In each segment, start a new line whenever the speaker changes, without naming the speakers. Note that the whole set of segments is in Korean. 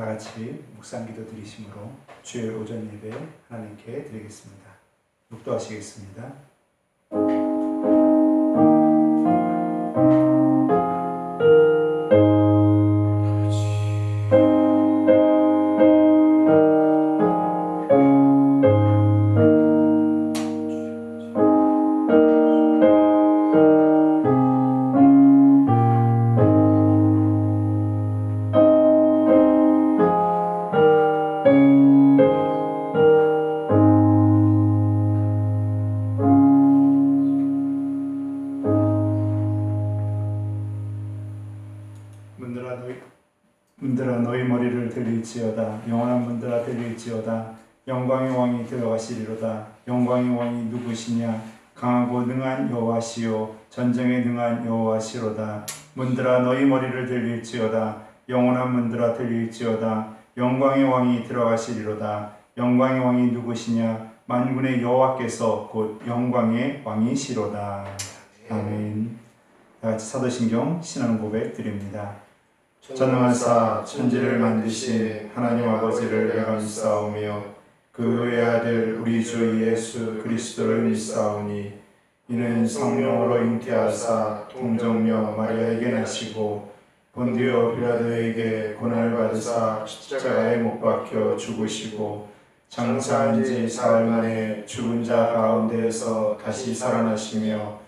다 같이 묵상기도 드리심으로 주일 오전 예배 하나님께 드리겠습니다. 묵도하시겠습니다. 들릴지어다. 영원한 문들아 들릴지어다. 영광의 왕이 들어가시리로다. 영광의 왕이 누구시냐? 강하고 능한 여호와시요 전쟁에 능한 여호와시로다. 문들아 너희 머리를 들릴지어다. 영원한 문들아 들릴지어다. 영광의 왕이 들어가시리로다. 영광의 왕이 누구시냐? 만군의 여호와께서 곧 영광의 왕이시로다. 아멘. 다같이 사도신경 신앙 고백 드립니다. 전능하사 천지를 만드신 하나님 아버지를 내가 믿사오며 그 외아들 우리 주 예수 그리스도를 믿사오니 이는 성령으로 잉태하사 동정녀 마리아에게 나시고 본디오 빌라도에게 고난을 받으사 십자가에 못 박혀 죽으시고 장사한 지 사흘 만에 죽은 자 가운데에서 다시 살아나시며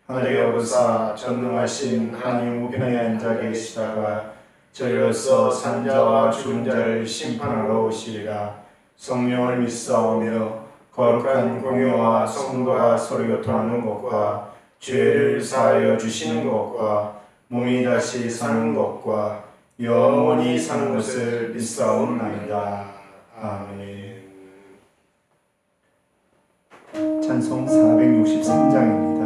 하늘에 오르사 전능하신 하나님 우편에 앉아 계시다가 저희로서 산 자와 죽은 자를 심판하러 오시리라. 성령을 믿사오며 거룩한 공회와 성도가 서로 교통하는 것과 죄를 사하여 주시는 것과 몸이 다시 사는 것과 영원히 사는 것을 믿사옵나이다. 아멘. 찬송 463장입니다.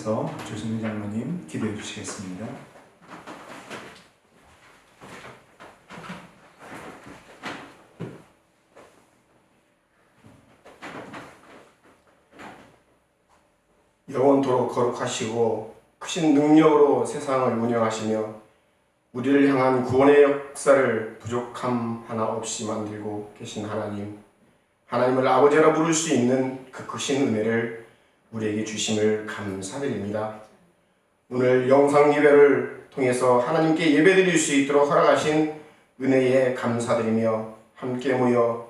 이어서 조승민 장로님 기도해 주시겠습니다.
영원토록 거룩하시고 크신 능력으로 세상을 운영하시며 우리를 향한 구원의 역사를 부족함 하나 없이 만들고 계신 하나님, 하나님을 아버지라 부를 수 있는 그 크신 은혜를 우리에게 주심을 감사드립니다. 오늘 영상 예배를 통해서 하나님께 예배드릴 수 있도록 허락하신 은혜에 감사드리며 함께 모여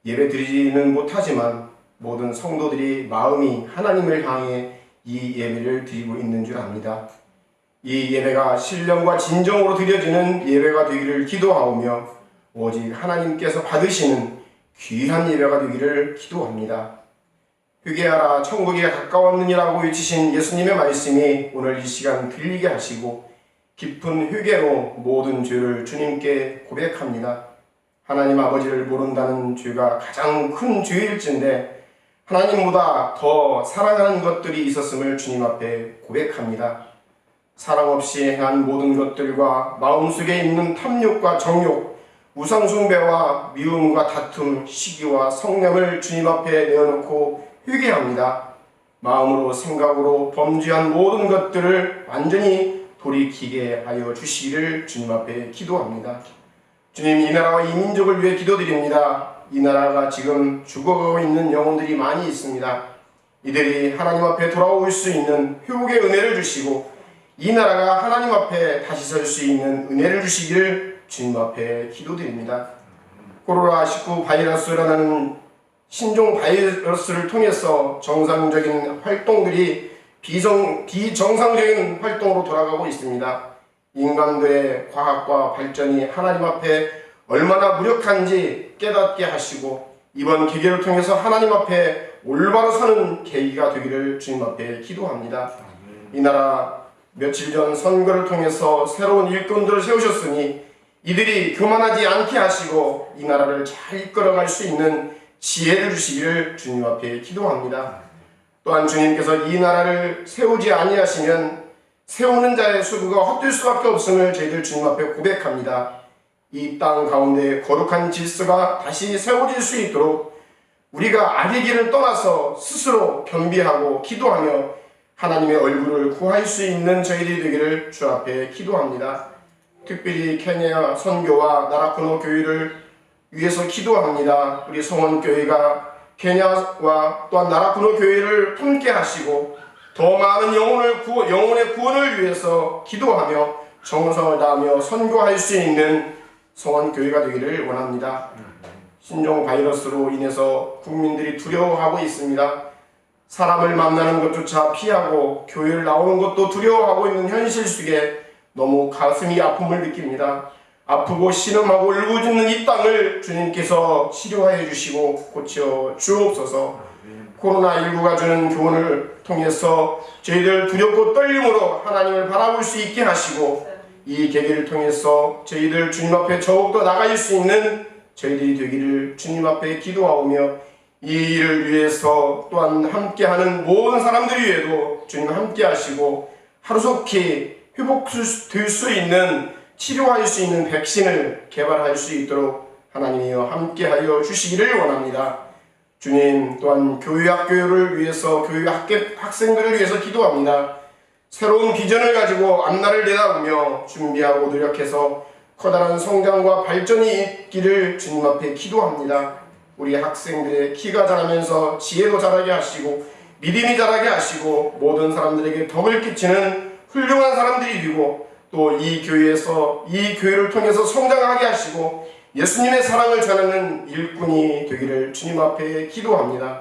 예배드리지는 못하지만 모든 성도들이 마음이 하나님을 향해 이 예배를 드리고 있는 줄 압니다. 이 예배가 신령과 진정으로 드려지는 예배가 되기를 기도하오며 오직 하나님께서 받으시는 귀한 예배가 되기를 기도합니다. 회개하라 천국이 가까웠느니라고 외치신 예수님의 말씀이 오늘 이 시간 들리게 하시고 깊은 회개로 모든 죄를 주님께 고백합니다. 하나님 아버지를 모른다는 죄가 가장 큰 죄일진데 하나님보다 더 사랑하는 것들이 있었음을 주님 앞에 고백합니다. 사랑 없이 행한 모든 것들과 마음속에 있는 탐욕과 정욕, 우상숭배와 미움과 다툼, 시기와 성냄을 주님 앞에 내어놓고 회개합니다. 마음으로 생각으로 범죄한 모든 것들을 완전히 돌이키게 하여 주시기를 주님 앞에 기도합니다. 주님, 이 나라와 이 민족을 위해 기도드립니다. 이 나라가 지금 죽어가고 있는 영혼들이 많이 있습니다. 이들이 하나님 앞에 돌아올 수 있는 회복의 은혜를 주시고 이 나라가 하나님 앞에 다시 설 수 있는 은혜를 주시기를 주님 앞에 기도드립니다. 코로나19 바이러스라는 신종 바이러스를 통해서 정상적인 활동들이 비정상적인 활동으로 돌아가고 있습니다. 인간들의 과학과 발전이 하나님 앞에 얼마나 무력한지 깨닫게 하시고 이번 계기를 통해서 하나님 앞에 올바로 서는 계기가 되기를 주님 앞에 기도합니다. 이 나라 며칠 전 선거를 통해서 새로운 일꾼들을 세우셨으니 이들이 교만하지 않게 하시고 이 나라를 잘 이끌어갈 수 있는 지혜를 주시기를 주님 앞에 기도합니다. 또한 주님께서 이 나라를 세우지 아니하시면 세우는 자의 수고가 헛될 수밖에 없음을 저희들 주님 앞에 고백합니다. 이 땅 가운데 거룩한 질서가 다시 세워질 수 있도록 우리가 악의 길을 떠나서 스스로 겸비하고 기도하며 하나님의 얼굴을 구할 수 있는 저희들이 되기를 주 앞에 기도합니다. 특별히 케냐 선교와 나라쿠노 교회를 위해서 기도합니다. 우리 성원교회가 케냐와 또한 나라쿠노 교회를 품게 하시고 더 많은 영혼의 구원을 위해서 기도하며 정성을 다하며 선교할 수 있는 성원교회가 되기를 원합니다. 신종 바이러스로 인해서 국민들이 두려워하고 있습니다. 사람을 만나는 것조차 피하고 교회를 나오는 것도 두려워하고 있는 현실 속에 너무 가슴이 아픔을 느낍니다. 아프고 신음하고 울부짖는 이 땅을 주님께서 치료해 주시고 고쳐 주옵소서. 코로나19가 주는 교훈을 통해서 저희들 두렵고 떨림으로 하나님을 바라볼 수 있게 하시고 이 계기를 통해서 저희들 주님 앞에 더욱더 나갈 수 있는 저희들이 되기를 주님 앞에 기도하오며 이 일을 위해서 또한 함께하는 모든 사람들 위에도 주님 함께 하시고 하루속히 회복될 수 있는 치료할 수 있는 백신을 개발할 수 있도록 하나님이여 함께하여 주시기를 원합니다. 주님, 또한 교회를 위해서 교회 학생들을 위해서 기도합니다. 새로운 비전을 가지고 앞날을 내다보며 준비하고 노력해서 커다란 성장과 발전이 있기를 주님 앞에 기도합니다. 우리 학생들의 키가 자라면서 지혜도 자라게 하시고 믿음이 자라게 하시고 모든 사람들에게 덕을 끼치는 훌륭한 사람들이 되고 또 이 교회를 통해서 성장하게 하시고 예수님의 사랑을 전하는 일꾼이 되기를 주님 앞에 기도합니다.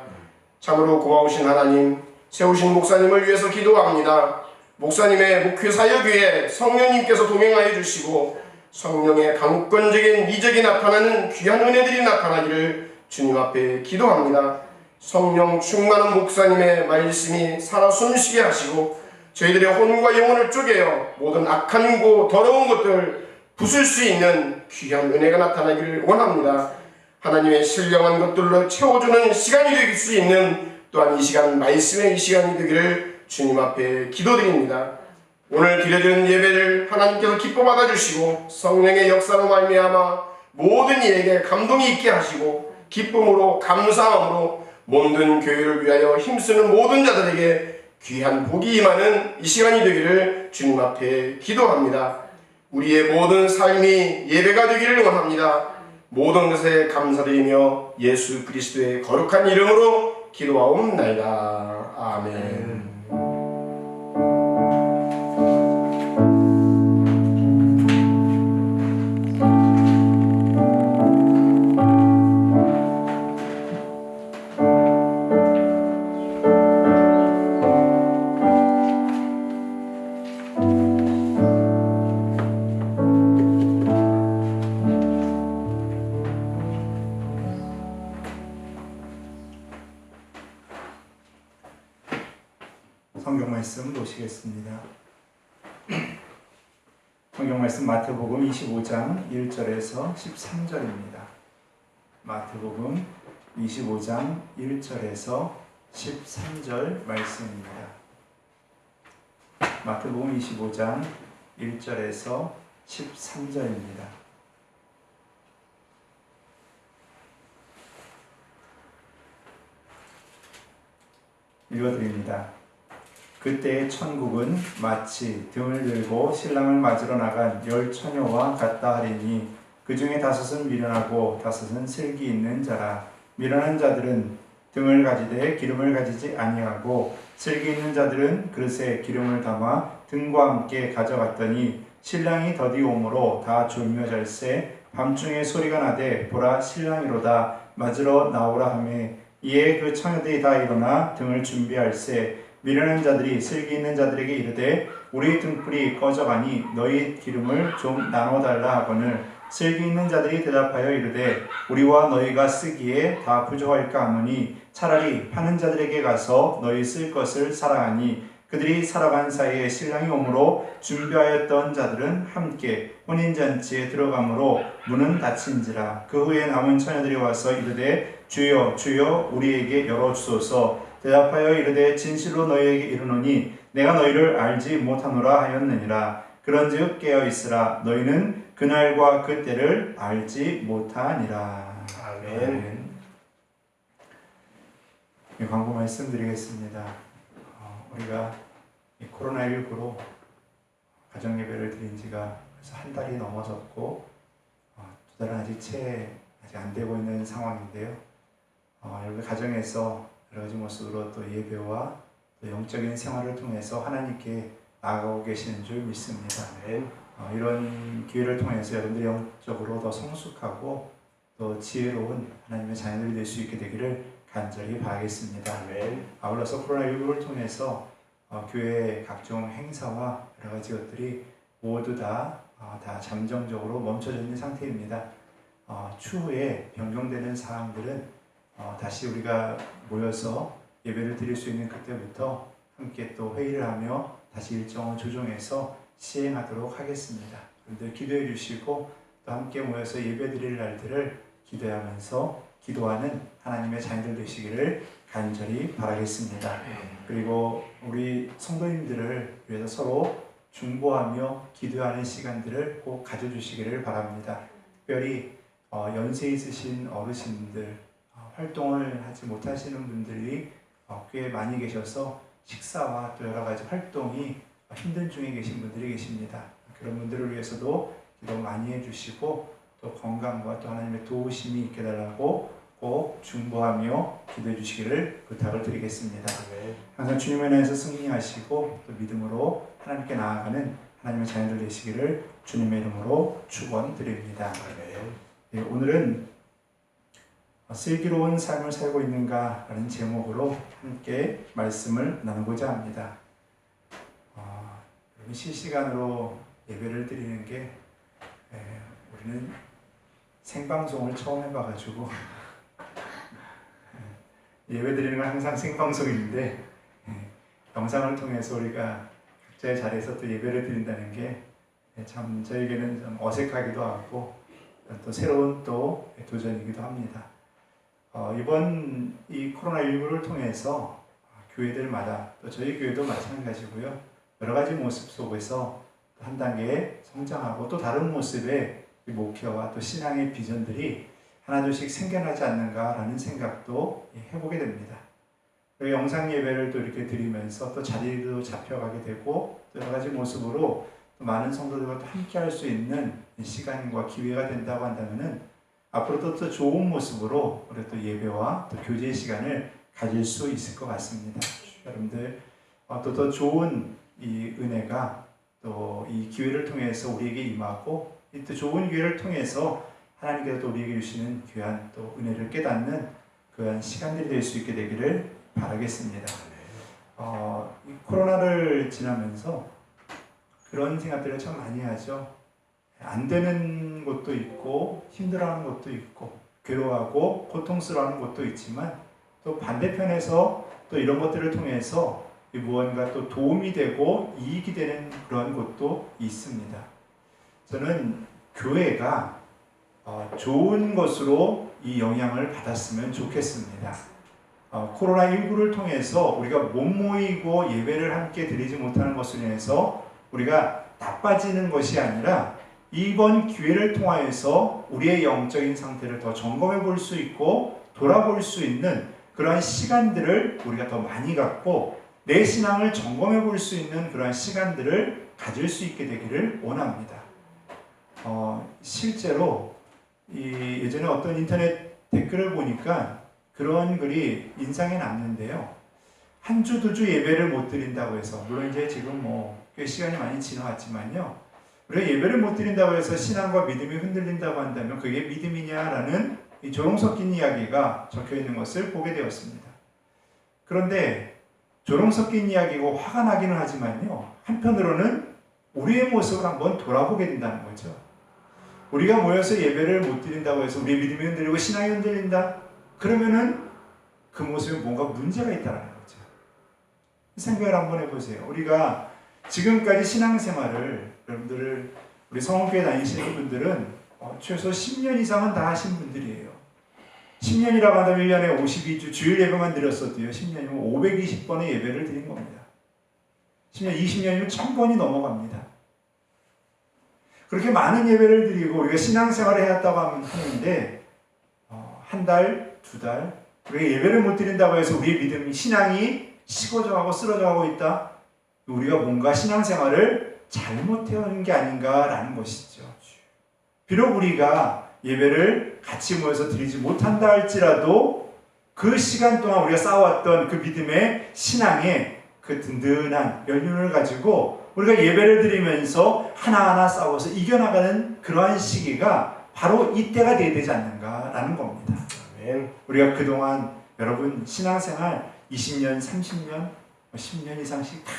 참으로 고마우신 하나님, 세우신 목사님을 위해서 기도합니다. 목사님의 목회 사역 위에 성령님께서 동행하여 주시고 성령의 강권적인 이적이 나타나는 귀한 은혜들이 나타나기를 주님 앞에 기도합니다. 성령 충만한 목사님의 말씀이 살아 숨쉬게 하시고 저희들의 혼과 영혼을 쪼개어 모든 악한 더러운 것들 부술 수 있는 귀한 은혜가 나타나기를 원합니다. 하나님의 신령한 것들로 채워주는 시간이 될 수 있는 또한 이 시간 말씀의 이 시간이 되기를 주님 앞에 기도드립니다. 오늘 드려지는 예배를 하나님께서 기뻐 받아주시고 성령의 역사로 말미암아 모든 이에게 감동이 있게 하시고 기쁨으로 감사함으로 모든 교회를 위하여 힘쓰는 모든 자들에게 귀한 복이 임하는 이 시간이 되기를 주님 앞에 기도합니다. 우리의 모든 삶이 예배가 되기를 원합니다. 모든 것에 감사드리며 예수 그리스도의 거룩한 이름으로 기도하옵나이다. 아멘.
성경 말씀 보시겠습니다. 성경 말씀 마태복음 25장 1절에서 13절입니다. 마태복음 25장 1절에서 13절 말씀입니다. 마태복음 25장 1절에서 13절입니다. 읽어드립니다. 그때 천국은 마치 등을 들고 신랑을 맞으러 나간 10 처녀와 같다 하리니 그 중에 5은 미련하고 5은 슬기 있는 자라. 미련한 자들은 등을 가지되 기름을 가지지 아니하고 슬기 있는 자들은 그릇에 기름을 담아 등과 함께 가져갔더니 신랑이 더디 오므로 다 졸며 잘세 밤중에 소리가 나되 보라 신랑이로다 맞으러 나오라 하매 이에 그 처녀들이 다 일어나 등을 준비할세 미련한 자들이 슬기 있는 자들에게 이르되 우리 등불이 꺼져가니 너희 기름을 좀 나눠달라 하거늘 슬기 있는 자들이 대답하여 이르되 우리와 너희가 쓰기에 다 부족할까 하노니 차라리 파는 자들에게 가서 너희 쓸 것을 사라하니 그들이 살아간 사이에 신랑이 오므로 준비하였던 자들은 함께 혼인잔치에 들어가므로 문은 닫힌지라. 그 후에 남은 처녀들이 와서 이르되 주여 주여 우리에게 열어주소서. 대답하여 이르되 진실로 너희에게 이르노니 내가 너희를 알지 못하노라 하였느니라. 그런즉 깨어있으라. 너희는 그날과 그때를 알지 못하니라.
아멘.
광고 말씀드리겠습니다. 우리가 코로나19로 가정예배를 드린 지가 벌써 한 달이 넘어섰고 2달은 아직 안 되고 있는 상황인데요. 여러분 가정에서 여러 가지 모습으로 또 예배와 또 영적인 생활을 통해서 하나님께 나아가고 계시는 줄 믿습니다. 이런 기회를 통해서 여러분들이 영적으로 더 성숙하고 또 지혜로운 하나님의 자녀들이 될 수 있게 되기를 간절히 바라겠습니다. 아울러서 코로나19를 통해서 교회의 각종 행사와 여러 가지 것들이 모두 다 잠정적으로 멈춰져 있는 상태입니다. 추후에 변경되는 사항들은 다시 우리가 모여서 예배를 드릴 수 있는 그때부터 함께 또 회의를 하며 다시 일정을 조정해서 시행하도록 하겠습니다. 여러분들 기도해 주시고 또 함께 모여서 예배 드릴 날들을 기도하면서 기도하는 하나님의 자녀들 되시기를 간절히 바라겠습니다. 그리고 우리 성도님들을 위해서 서로 중보하며 기도하는 시간들을 꼭 가져주시기를 바랍니다. 특별히 연세 있으신 어르신들, 활동을 하지 못하시는 분들이 꽤 많이 계셔서 식사와 또 여러 가지 활동이 힘든 중에 계신 분들이 계십니다. 그런 분들을 위해서도 기도 많이 해주시고 또 건강과 또 하나님의 도우심이 있게 달라고 꼭 중보하며 기도해 주시기를 부탁을 드리겠습니다. 항상 주님의 은혜에서 승리하시고 또 믿음으로 하나님께 나아가는 하나님의 자녀들 되시기를 주님의 이름으로 축원드립니다. 오늘은 슬기로운 삶을 살고 있는가 라는 제목으로 함께 말씀을 나누고자 합니다. 실시간으로 예배를 드리는 게 우리는 생방송을 처음 해봐가지고 예배 드리는 건 항상 생방송인데 영상을 통해서 우리가 각자의 자리에서 또 예배를 드린다는 게 참 저에게는 좀 어색하기도 하고 또 새로운 또 도전이기도 합니다. 이번 이 코로나19를 통해서 교회들마다 또 저희 교회도 마찬가지고요. 여러 가지 모습 속에서 한 단계 성장하고 또 다른 모습의 목표와 또 신앙의 비전들이 하나둘씩 생겨나지 않는가라는 생각도 해보게 됩니다. 그리고 영상 예배를 또 이렇게 드리면서 또 자리도 잡혀가게 되고 또 여러 가지 모습으로 또 많은 성도들과 또 함께 할 수 있는 시간과 기회가 된다고 한다면은 앞으로 또 좋은 모습으로 우리 또 예배와 또 교제의 시간을 가질 수 있을 것 같습니다. 여러분들 또 더 좋은 이 은혜가 또 이 기회를 통해서 우리에게 임하고 이 또 좋은 기회를 통해서 하나님께서 또 우리에게 주시는 귀한 또 은혜를 깨닫는 그런 시간들이 될 수 있게 되기를 바라겠습니다. 이 코로나를 지나면서 그런 생각들을 참 많이 하죠. 안 되는 것도 있고 힘들어하는 것도 있고 괴로워하고 고통스러워하는 것도 있지만 또 반대편에서 또 이런 것들을 통해서 무언가 또 도움이 되고 이익이 되는 그런 것도 있습니다. 저는 교회가 좋은 것으로 이 영향을 받았으면 좋겠습니다. 코로나19를 통해서 우리가 못 모이고 예배를 함께 드리지 못하는 것으로 인해서 우리가 나빠지는 것이 아니라 이번 기회를 통하여서 우리의 영적인 상태를 더 점검해 볼 수 있고 돌아볼 수 있는 그러한 시간들을 우리가 더 많이 갖고 내 신앙을 점검해 볼 수 있는 그러한 시간들을 가질 수 있게 되기를 원합니다. 실제로 예전에 어떤 인터넷 댓글을 보니까 그런 글이 인상에 남는데요. 한 주, 두 주 예배를 못 드린다고 해서, 물론 이제 지금 꽤 시간이 많이 지나왔지만요. 우리가 예배를 못 드린다고 해서 신앙과 믿음이 흔들린다고 한다면 그게 믿음이냐라는 이 조롱 섞인 이야기가 적혀 있는 것을 보게 되었습니다. 그런데 조롱 섞인 이야기고 화가 나기는 하지만요. 한편으로는 우리의 모습을 한번 돌아보게 된다는 거죠. 우리가 모여서 예배를 못 드린다고 해서 우리의 믿음이 흔들리고 신앙이 흔들린다? 그러면은 그 모습에 뭔가 문제가 있다는 거죠. 생각을 한번 해보세요. 우리가 지금까지 신앙생활을 여러분들 우리 성원교회 다니시는 분들은 최소 10년 이상은 다 하신 분들이에요. 10년이라고 한다면 1년에 52주 주일 예배만 드렸어도요. 10년이면 520번의 예배를 드린 겁니다. 10년, 20년이면 1000번이 넘어갑니다. 그렇게 많은 예배를 드리고 우리가 신앙생활을 해왔다고 하는데 한 달, 두 달 우리가 예배를 못 드린다고 해서 우리의 믿음이 신앙이 식어져가고 쓰러져가고 있다. 우리가 뭔가 신앙생활을 잘못해온 게 아닌가라는 것이죠. 비록 우리가 예배를 같이 모여서 드리지 못한다 할지라도 그 시간 동안 우리가 쌓아왔던 그 믿음의 신앙의 그 든든한 연륜을 가지고 우리가 예배를 드리면서 하나하나 싸워서 이겨나가는 그러한 시기가 바로 이때가 돼야 되지 않는가라는 겁니다.
아멘.
우리가 그동안 여러분 신앙생활 20년, 30년, 10년 이상씩 다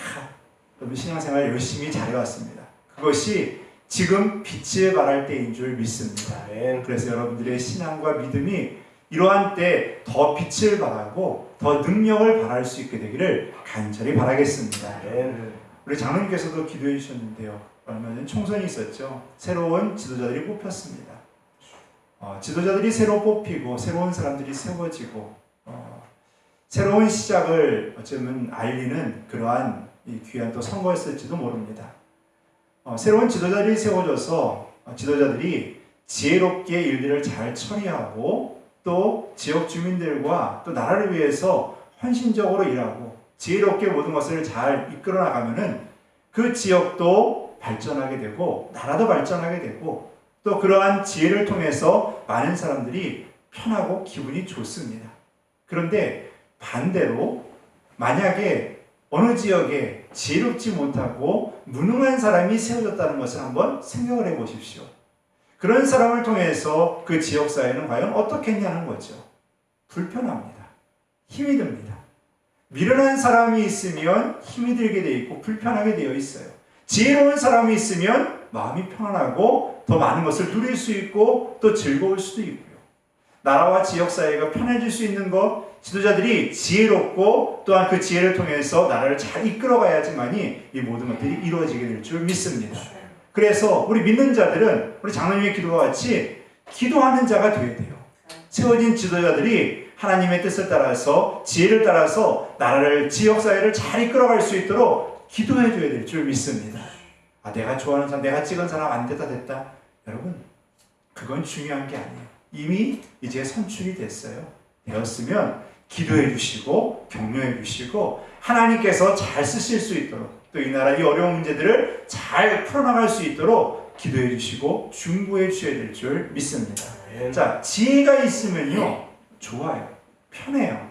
여러분 신앙생활 열심히 잘해왔습니다. 그것이 지금 빛을 발할 때인 줄 믿습니다.
아멘.
그래서 여러분들의 신앙과 믿음이 이러한 때 더 빛을 발하고 더 능력을 발할 수 있게 되기를 간절히 바라겠습니다.
아멘.
우리 장로님께서도 기도해 주셨는데요. 얼마 전 총선이 있었죠. 새로운 지도자들이 뽑혔습니다. 지도자들이 새로 뽑히고 새로운 사람들이 세워지고 새로운 시작을 어쩌면 알리는 그러한 이 귀한 또 선거였을지도 모릅니다. 새로운 지도자들이 세워져서 지도자들이 지혜롭게 일들을 잘 처리하고 또 지역 주민들과 또 나라를 위해서 헌신적으로 일하고 지혜롭게 모든 것을 잘 이끌어 나가면은 그 지역도 발전하게 되고 나라도 발전하게 되고 또 그러한 지혜를 통해서 많은 사람들이 편하고 기분이 좋습니다. 그런데 반대로 만약에 어느 지역에 지혜롭지 못하고 무능한 사람이 세워졌다는 것을 한번 생각을 해보십시오. 그런 사람을 통해서 그 지역사회는 과연 어떻겠냐는 거죠. 불편합니다. 힘이 듭니다. 미련한 사람이 있으면 힘이 들게 되어 있고 불편하게 되어 있어요. 지혜로운 사람이 있으면 마음이 편안하고 더 많은 것을 누릴 수 있고 또 즐거울 수도 있고요. 나라와 지역사회가 편해질 수 있는 것, 지도자들이 지혜롭고 또한 그 지혜를 통해서 나라를 잘 이끌어가야지만이 이 모든 것들이 이루어지게 될 줄 믿습니다. 그래서 우리 믿는 자들은 우리 장로님의 기도와 같이 기도하는 자가 되어야 돼요. 세워진 지도자들이 하나님의 뜻을 따라서 지혜를 따라서 나라를 지역사회를 잘 이끌어갈 수 있도록 기도해 줘야 될 줄 믿습니다. 내가 좋아하는 사람, 내가 찍은 사람 안 됐다. 여러분, 그건 중요한 게 아니에요. 이미 이제 선출이 되었으면 기도해 주시고 격려해 주시고 하나님께서 잘 쓰실 수 있도록 또 이 나라 이 어려운 문제들을 잘 풀어나갈 수 있도록 기도해 주시고 중보해 주셔야 될 줄 믿습니다. 자, 지혜가 있으면요 좋아요. 편해요.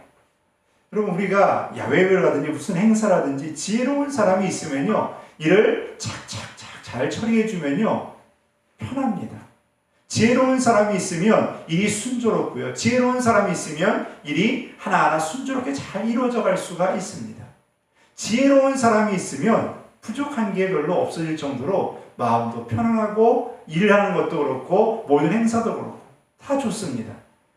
여러분, 우리가 야외를 가든지 무슨 행사라든지 지혜로운 사람이 있으면요 일을 착착착 잘 처리해 주면요 편합니다. 지혜로운 사람이 있으면 일이 순조롭고요. 지혜로운 사람이 있으면 일이 하나하나 순조롭게 잘 이루어져 갈 수가 있습니다. 지혜로운 사람이 있으면 부족한 게 별로 없어질 정도로 마음도 편안하고 일을 하는 것도 그렇고 모든 행사도 그렇고 다 좋습니다.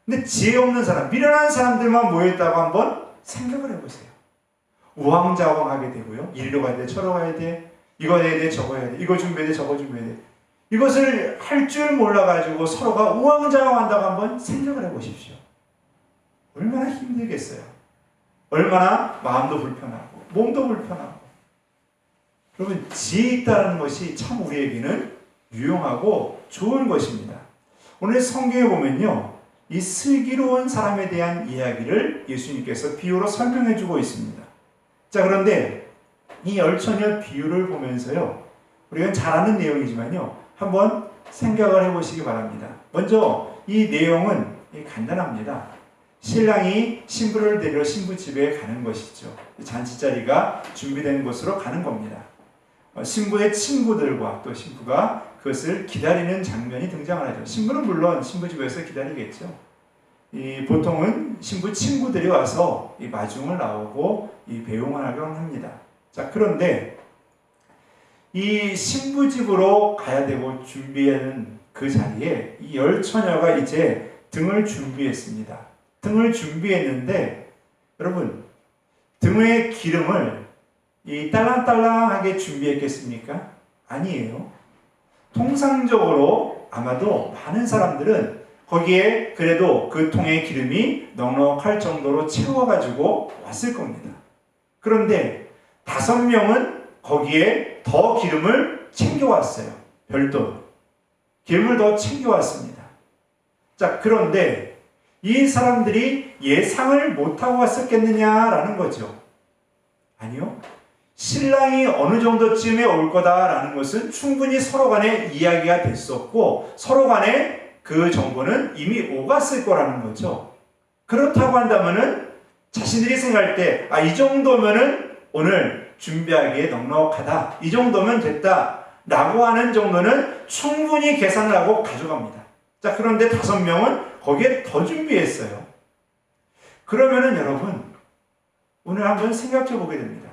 근데 지혜 없는 사람, 미련한 사람들만 모여있다고 한번 생각을 해보세요. 우왕좌왕하게 되고요. 이리로 가야 돼, 저리로 가야 돼, 이거 해야 돼, 저거 해야 돼, 이거 준비해야 돼, 저거 준비해야 돼. 이것을 할 줄 몰라가지고 서로가 우왕좌왕한다고 한번 생각을 해보십시오. 얼마나 힘들겠어요. 얼마나 마음도 불편하고 몸도 불편하고. 여러분, 지혜 있다는 것이 참 우리에게는 유용하고 좋은 것입니다. 오늘 성경에 보면요 이 슬기로운 사람에 대한 이야기를 예수님께서 비유로 설명해 주고 있습니다. 자, 그런데 이 열처녀 비유를 보면서요 우리가 잘 아는 내용이지만요 한번 생각을 해보시기 바랍니다. 먼저 이 내용은 간단합니다. 신랑이 신부를 데리러 신부 집에 가는 것이죠. 잔치자리가 준비된 곳으로 가는 겁니다. 신부의 친구들과 또 신부가 그것을 기다리는 장면이 등장을 하죠. 신부는 물론 신부 집에서 기다리겠죠. 보통은 신부 친구들이 와서 이 마중을 나오고 이 배웅을 하곤 합니다. 자, 그런데 이 신부 집으로 가야 되고 준비하는 그 자리에 이 열처녀가 이제 등을 준비했습니다. 등을 준비했는데 여러분, 등의 기름을 이 딸랑딸랑하게 준비했겠습니까? 아니에요. 통상적으로 아마도 많은 사람들은 거기에 그래도 그 통에 기름이 넉넉할 정도로 채워가지고 왔을 겁니다. 그런데 5명은 거기에 더 기름을 챙겨왔어요. 별도로. 기름을 더 챙겨왔습니다. 자, 그런데 이 사람들이 예상을 못하고 왔었겠느냐라는 거죠. 아니요. 신랑이 어느 정도쯤에 올 거다라는 것은 충분히 서로 간에 이야기가 됐었고 서로 간에 그 정보는 이미 오갔을 거라는 거죠. 그렇다고 한다면은 자신들이 생각할 때 이 정도면은 오늘 준비하기에 넉넉하다. 이 정도면 됐다. 라고 하는 정도는 충분히 계산을 하고 가져갑니다. 자, 그런데 5명은 거기에 더 준비했어요. 그러면은 여러분, 오늘 한번 생각해 보게 됩니다.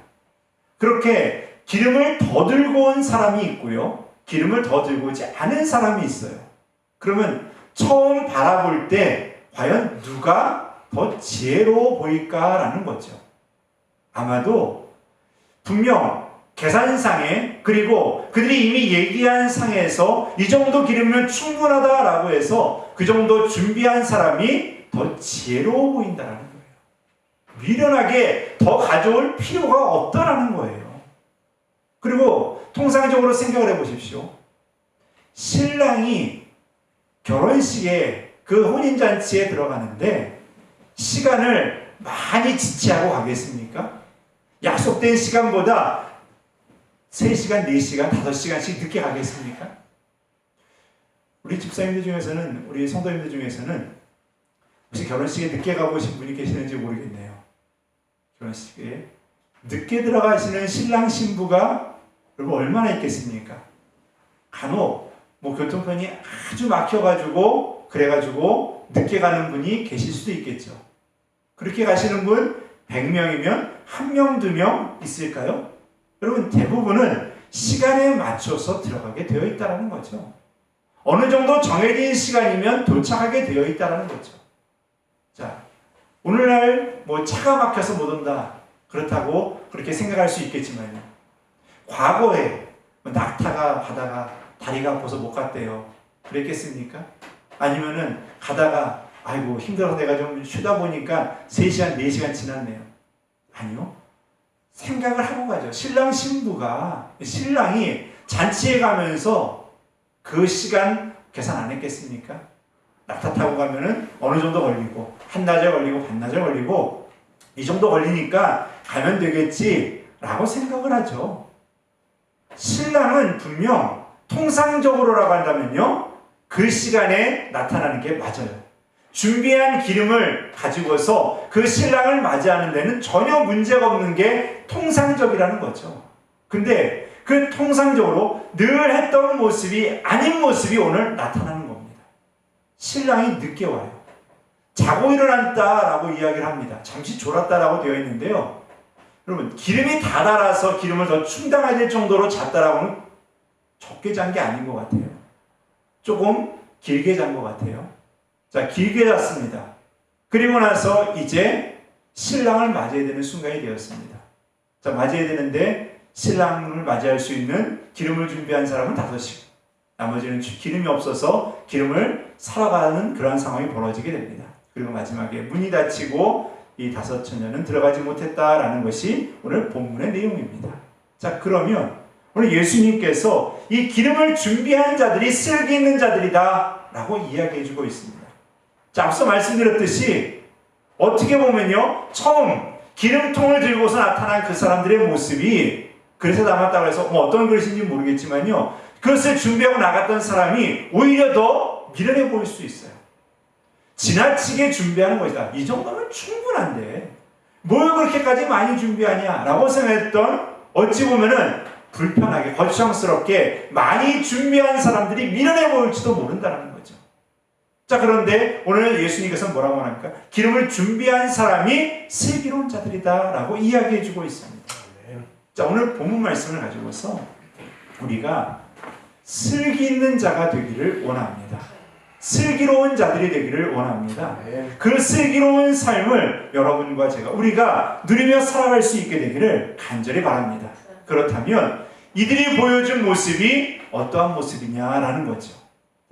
그렇게 기름을 더 들고 온 사람이 있고요. 기름을 더 들고 오지 않은 사람이 있어요. 그러면 처음 바라볼 때 과연 누가 더 지혜로워 보일까라는 거죠. 아마도 분명 계산상에 그리고 그들이 이미 얘기한 상에서 이 정도 기름이면 충분하다라고 해서 그 정도 준비한 사람이 더 지혜로워 보인다라는 거예요. 미련하게 더 가져올 필요가 없다라는 거예요. 그리고 통상적으로 생각을 해보십시오. 신랑이 결혼식에 그 혼인잔치에 들어가는데 시간을 많이 지체하고 가겠습니까? 약속된 시간보다 3시간, 4시간, 5시간씩 늦게 가겠습니까? 우리 집사님들 중에서는, 우리 성도님들 중에서는 혹시 결혼식에 늦게 가보신 분이 계시는지 모르겠네요. 결혼식에 늦게 들어가시는 신랑 신부가 여러분 얼마나 있겠습니까? 간혹 교통편이 아주 막혀가지고 그래가지고 늦게 가는 분이 계실 수도 있겠죠. 그렇게 가시는 분 100명이면 1명, 2명 있을까요? 여러분, 대부분은 시간에 맞춰서 들어가게 되어 있다는 거죠. 어느 정도 정해진 시간이면 도착하게 되어 있다는 거죠. 자, 오늘날 차가 막혀서 못 온다. 그렇다고 그렇게 생각할 수 있겠지만요. 과거에 낙타가 가다가 다리가 아파서 못 갔대요. 그랬겠습니까? 아니면은 가다가 아이고 힘들어서 내가 좀 쉬다 보니까 3시간, 4시간 지났네요. 아니요. 생각을 하고 가죠. 신랑 신부가 신랑이 잔치에 가면서 그 시간 계산 안 했겠습니까? 낙타 타고 가면은 어느 정도 걸리고 한나절 걸리고 반나절 걸리고 이 정도 걸리니까 가면 되겠지라고 생각을 하죠. 신랑은 분명 통상적으로라고 한다면요, 그 시간에 나타나는 게 맞아요. 준비한 기름을 가지고서 그 신랑을 맞이하는 데는 전혀 문제가 없는 게 통상적이라는 거죠. 근데 그 통상적으로 늘 했던 모습이 아닌 모습이 오늘 나타나는 겁니다. 신랑이 늦게 와요. 자고 일어났다라고 이야기를 합니다. 잠시 졸았다라고 되어 있는데요. 여러분, 기름이 다 달아서 기름을 더 충당해야 될 정도로 잤다라고는 적게 잔 게 아닌 것 같아요. 조금 길게 잔 것 같아요. 자, 길게 잤습니다. 그리고 나서 이제 신랑을 맞이해야 되는 순간이 되었습니다. 자, 맞이해야 되는데 신랑을 맞이할 수 있는 기름을 준비한 사람은 5씩. 나머지는 기름이 없어서 기름을 사러 가는 그런 상황이 벌어지게 됩니다. 그리고 마지막에 문이 닫히고 이 5 처녀는 들어가지 못했다라는 것이 오늘 본문의 내용입니다. 자, 그러면 오늘 예수님께서 이 기름을 준비한 자들이 쓸기 있는 자들이다 라고 이야기해 주고 있습니다. 자, 앞서 말씀드렸듯이 어떻게 보면요, 처음 기름통을 들고서 나타난 그 사람들의 모습이 그래서 남았다고 해서 어떤 그릇인지 모르겠지만요, 그것을 준비하고 나갔던 사람이 오히려 더 미련해 보일 수 있어요. 지나치게 준비하는 것이다. 이 정도면 충분한데 뭘 그렇게까지 많이 준비하냐 라고 생각했던, 어찌 보면은 불편하게 거추장스럽게 많이 준비한 사람들이 미련해 보일지도 모른다는 거죠. 자, 그런데 오늘 예수님께서 뭐라고 합니까? 기름을 준비한 사람이 슬기로운 자들이다 라고 이야기해 주고 있습니다. 자, 오늘 본문 말씀을 가지고서 우리가 슬기 있는 자가 되기를 원합니다. 슬기로운 자들이 되기를 원합니다. 그 슬기로운 삶을 여러분과 제가, 우리가 누리며 살아갈 수 있게 되기를 간절히 바랍니다. 그렇다면 이들이 보여준 모습이 어떠한 모습이냐라는 거죠.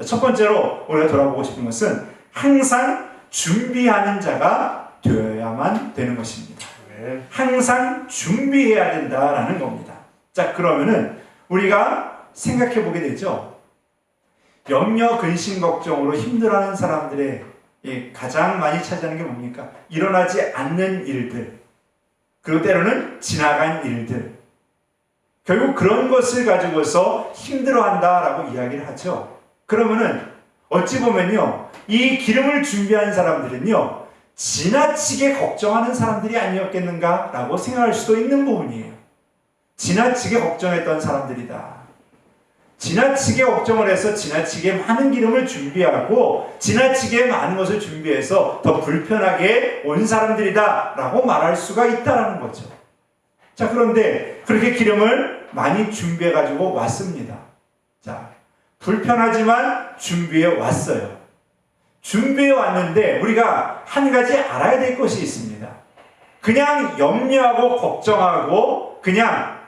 첫 번째로 우리가 돌아보고 싶은 것은 항상 준비하는 자가 되어야만 되는 것입니다. 항상 준비해야 된다라는 겁니다. 자, 그러면은 우리가 생각해 보게 되죠. 염려, 근심, 걱정으로 힘들어하는 사람들의 가장 많이 차지하는 게 뭡니까? 일어나지 않는 일들, 그리고 때로는 지나간 일들, 결국 그런 것을 가지고서 힘들어한다라고 이야기를 하죠. 그러면은 어찌 보면요, 이 기름을 준비한 사람들은요, 지나치게 걱정하는 사람들이 아니었겠는가라고 생각할 수도 있는 부분이에요. 지나치게 걱정했던 사람들이다. 지나치게 걱정을 해서 지나치게 많은 기름을 준비하고 지나치게 많은 것을 준비해서 더 불편하게 온 사람들이다 라고 말할 수가 있다는 거죠. 자, 그런데 그렇게 기름을 많이 준비해 가지고 왔습니다. 자, 불편하지만 준비해 왔어요. 준비해 왔는데 우리가 한 가지 알아야 될 것이 있습니다. 그냥 염려하고 걱정하고, 그냥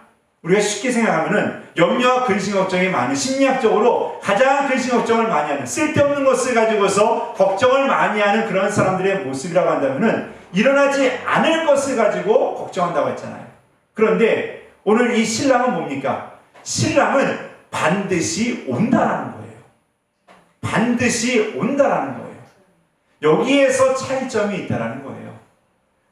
우리가 쉽게 생각하면은 염려와 근심 걱정이 많은, 심리학적으로 가장 근심 걱정을 많이 하는, 쓸데없는 것을 가지고서 걱정을 많이 하는 그런 사람들의 모습이라고 한다면은 일어나지 않을 것을 가지고 걱정한다고 했잖아요. 그런데 오늘 이 신랑은 뭡니까? 신랑은 반드시 온다라는 거예요. 반드시 온다라는 거예요. 여기에서 차이점이 있다라는 거예요.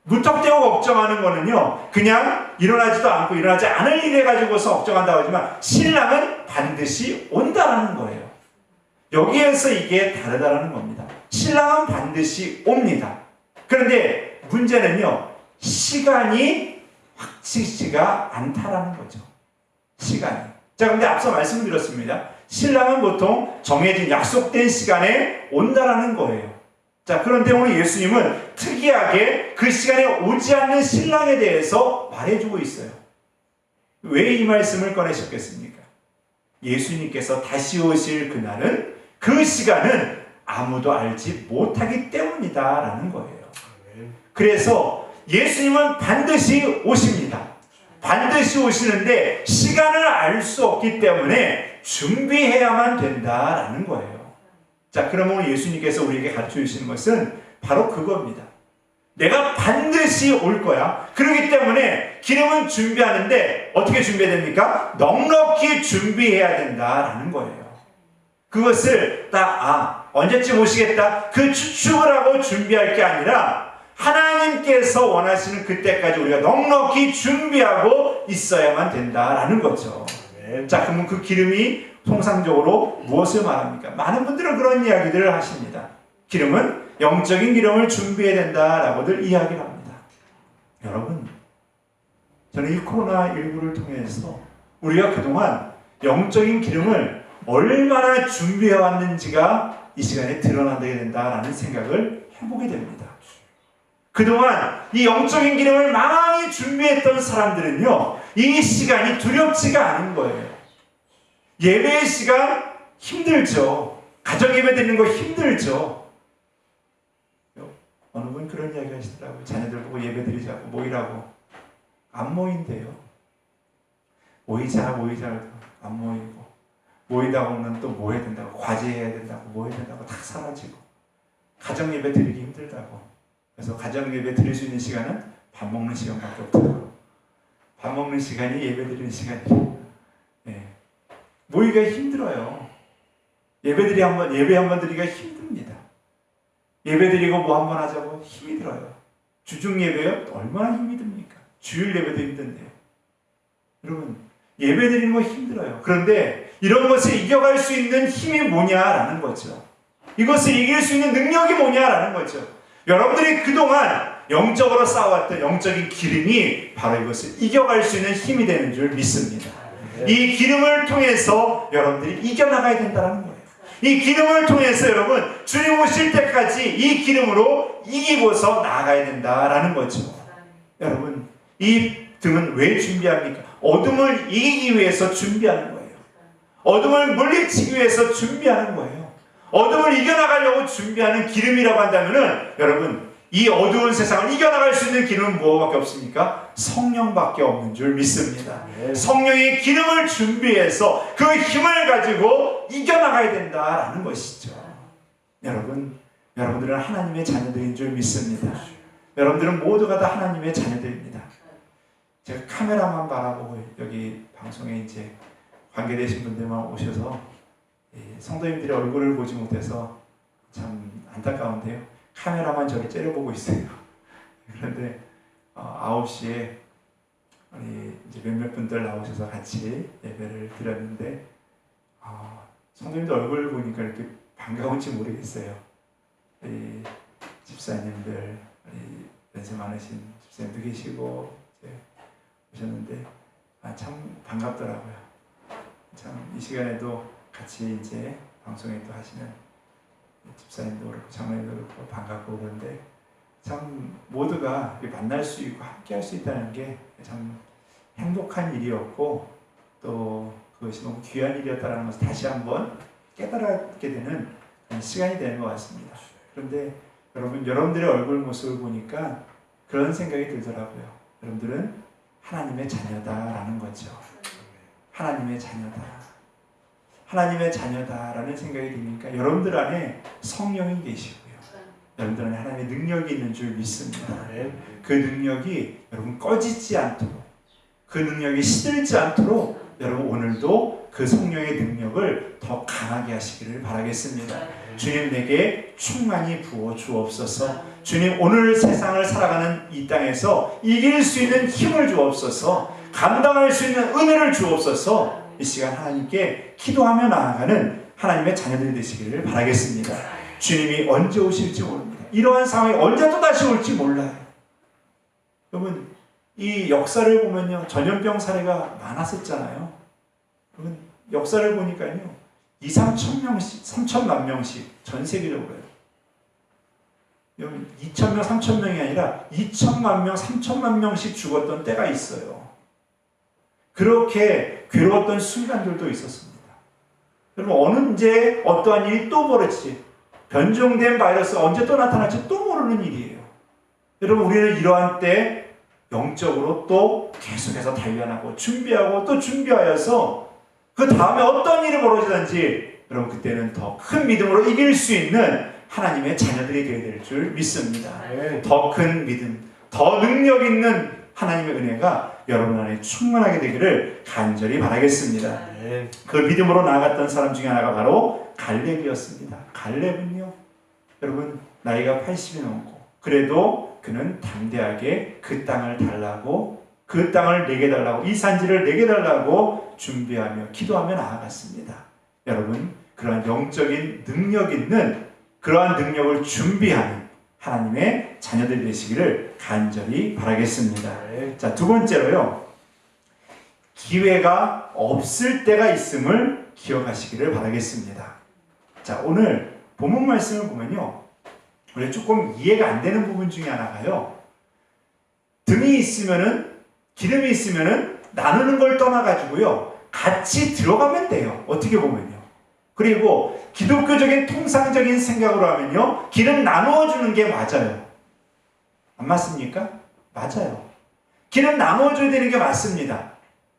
무턱대고 걱정하는 거는요, 그냥 일어나지도 않고 일어나지 않을 일에 가지고서 걱정한다고 하지만 신랑은 반드시 온다라는 거예요. 여기에서 이게 다르다라는 겁니다. 신랑은 반드시 옵니다. 그런데 문제는요, 시간이 확실치가 않다라는 거죠. 시간이. 자, 근데 앞서 말씀드렸습니다. 신랑은 보통 정해진 약속된 시간에 온다라는 거예요. 자, 그런데 오늘 예수님은 특이하게 그 시간에 오지 않는 신랑에 대해서 말해주고 있어요. 왜 이 말씀을 꺼내셨겠습니까? 예수님께서 다시 오실 그날은, 그 시간은 아무도 알지 못하기 때문이다라는 거예요. 그래서 예수님은 반드시 오십니다. 반드시 오시는데 시간을 알 수 없기 때문에 준비해야만 된다라는 거예요. 자, 그러면 오늘 예수님께서 우리에게 가르쳐 주시는 것은 바로 그겁니다. 내가 반드시 올 거야. 그렇기 때문에 기름은 준비하는데 어떻게 준비해야 됩니까? 넉넉히 준비해야 된다라는 거예요. 그것을 딱 언제쯤 오시겠다 그 추측을 하고 준비할 게 아니라 하나님께서 원하시는 그때까지 우리가 넉넉히 준비하고 있어야만 된다라는 거죠. 자, 그러면 그 기름이 통상적으로 무엇을 말합니까? 많은 분들은 그런 이야기들을 하십니다. 기름은 영적인 기름을 준비해야 된다라고들 이야기를 합니다. 여러분, 저는 이 코로나19를 통해서 우리가 그동안 영적인 기름을 얼마나 준비해 왔는지가 이 시간에 드러나게 된다라는 생각을 해보게 됩니다. 그동안 이 영적인 기름을 많이 준비했던 사람들은요, 이 시간이 두렵지가 않은 거예요. 예배의 시간 힘들죠. 가정 예배 드리는 거 힘들죠. 어느 분 그런 이야기 하시더라고요. 자녀들 보고 예배 드리자고 모이라고. 안 모인대요. 모이자 안 모이고, 모이다고는 또 뭐 해야 된다고, 과제해야 된다고, 뭐 해야 된다고 다 사라지고, 가정 예배 드리기 힘들다고. 그래서 가정 예배 드릴 수 있는 시간은 밥 먹는 시간밖에 없다고. 밥 먹는 시간이 예배 드리는 시간이에요. 모이기가 힘들어요. 예배 한번 드리기가 힘듭니다. 예배 드리고 뭐 한번 하자고 힘이 들어요. 주중 예배요? 얼마나 힘이 듭니까? 주일 예배도 힘든데요. 여러분, 예배 드리는 거 힘들어요. 그런데 이런 것을 이겨갈 수 있는 힘이 뭐냐라는 거죠. 이것을 이길 수 있는 능력이 뭐냐라는 거죠. 여러분들이 그동안 영적으로 쌓아왔던 영적인 기름이 바로 이것을 이겨갈 수 있는 힘이 되는 줄 믿습니다. 이 기름을 통해서 여러분들이 이겨나가야 된다는 거예요. 이 기름을 통해서 여러분, 주님 오실 때까지 이 기름으로 이기고서 나아가야 된다라는 거죠. 여러분, 이 등은 왜 준비합니까? 어둠을 이기기 위해서 준비하는 거예요. 어둠을 물리치기 위해서 준비하는 거예요. 어둠을 이겨나가려고 준비하는 기름이라고 한다면은 여러분, 이 어두운 세상을 이겨나갈 수 있는 기름은 무엇밖에 없습니까? 성령밖에 없는 줄 믿습니다. 성령의 기름을 준비해서 그 힘을 가지고 이겨나가야 된다라는 것이죠. 여러분들은 하나님의 자녀들인 줄 믿습니다. 여러분들은 모두가 다 하나님의 자녀들입니다. 제가 카메라만 바라보고 여기 방송에 이제 관계되신 분들만 오셔서 성도님들의 얼굴을 보지 못해서 참 안타까운데요. 카메라만 저를 째려보고 있어요. 그런데 9시에 우리 이제 몇몇 분들 나오셔서 같이 예배를 드렸는데 성도님들 얼굴을 보니까 이렇게 반가운지 모르겠어요. 우리 집사님들, 우리 연세 많으신 집사님도 계시고 이제 오셨는데 참 반갑더라고요. 참 이 시간에도 같이 이제 방송에 또 하시는 집사님도 그렇고 장로님도 그렇고 반갑고 그런데 참 모두가 만날 수 있고 함께 할 수 있다는 게 참 행복한 일이었고 또 그것이 너무 귀한 일이었다는 것을 다시 한번 깨달게 되는 그런 시간이 되는 것 같습니다. 그런데 여러분들의 얼굴 모습을 보니까 그런 생각이 들더라고요. 여러분들은 하나님의 자녀다라는 거죠. 하나님의 자녀다. 하나님의 자녀다라는 생각이 드니까 여러분들 안에 성령이 계시고요. 여러분들 안에 하나님의 능력이 있는 줄 믿습니다. 그 능력이 여러분 꺼지지 않도록, 그 능력이 시들지 않도록 여러분 오늘도 그 성령의 능력을 더 강하게 하시기를 바라겠습니다. 주님 내게 충만히 부어 주옵소서. 주님 오늘 세상을 살아가는 이 땅에서 이길 수 있는 힘을 주옵소서. 감당할 수 있는 은혜를 주옵소서. 이 시간 하나님께 기도하며 나아가는 하나님의 자녀들이 되시기를 바라겠습니다. 주님이 언제 오실지 모릅니다. 이러한 상황이 언제 또 다시 올지 몰라요. 여러분, 이 역사를 보면요, 전염병 사례가 많았었잖아요. 여러분, 역사를 보니까요, 3천만 명씩 전 세계적으로요. 여러분, 2천명, 3천명이 아니라 2천만 명, 3천만 명씩 죽었던 때가 있어요. 그렇게 괴로웠던 순간들도 있었습니다. 여러분, 언제 어떠한 일이 또 벌어질지, 변종된 바이러스 언제 또 나타날지 또 모르는 일이에요. 여러분, 우리는 이러한 때 영적으로 또 계속해서 단련하고 준비하고 또 준비하여서 그 다음에 어떤 일이 벌어지든지 여러분 그때는 더 큰 믿음으로 이길 수 있는 하나님의 자녀들이 되어야 될 줄 믿습니다. 더 큰 믿음, 더 능력 있는 하나님의 은혜가 여러분 안에 충만하게 되기를 간절히 바라겠습니다. 그 믿음으로 나아갔던 사람 중에 하나가 바로 갈렙이었습니다. 갈렙은요, 여러분 나이가 80이 넘고 그래도 그는 담대하게 그 땅을 달라고, 그 땅을 내게 달라고, 이 산지를 내게 달라고 준비하며 기도하며 나아갔습니다. 여러분 그러한 영적인 능력 있는 그러한 능력을 준비하는 하나님의 자녀들 되시기를 간절히 바라겠습니다. 자, 두 번째로요, 기회가 없을 때가 있음을 기억하시기를 바라겠습니다. 자, 오늘 본문 말씀을 보면요, 우리 조금 이해가 안 되는 부분 중에 하나가요, 등이 있으면은, 기름이 있으면은 나누는 걸 떠나가지고요 같이 들어가면 돼요. 어떻게 보면요. 그리고 기독교적인 통상적인 생각으로 하면요, 기름 나누어 주는 게 맞아요. 안 맞습니까? 맞아요. 기름 나누어 줘야 되는 게 맞습니다.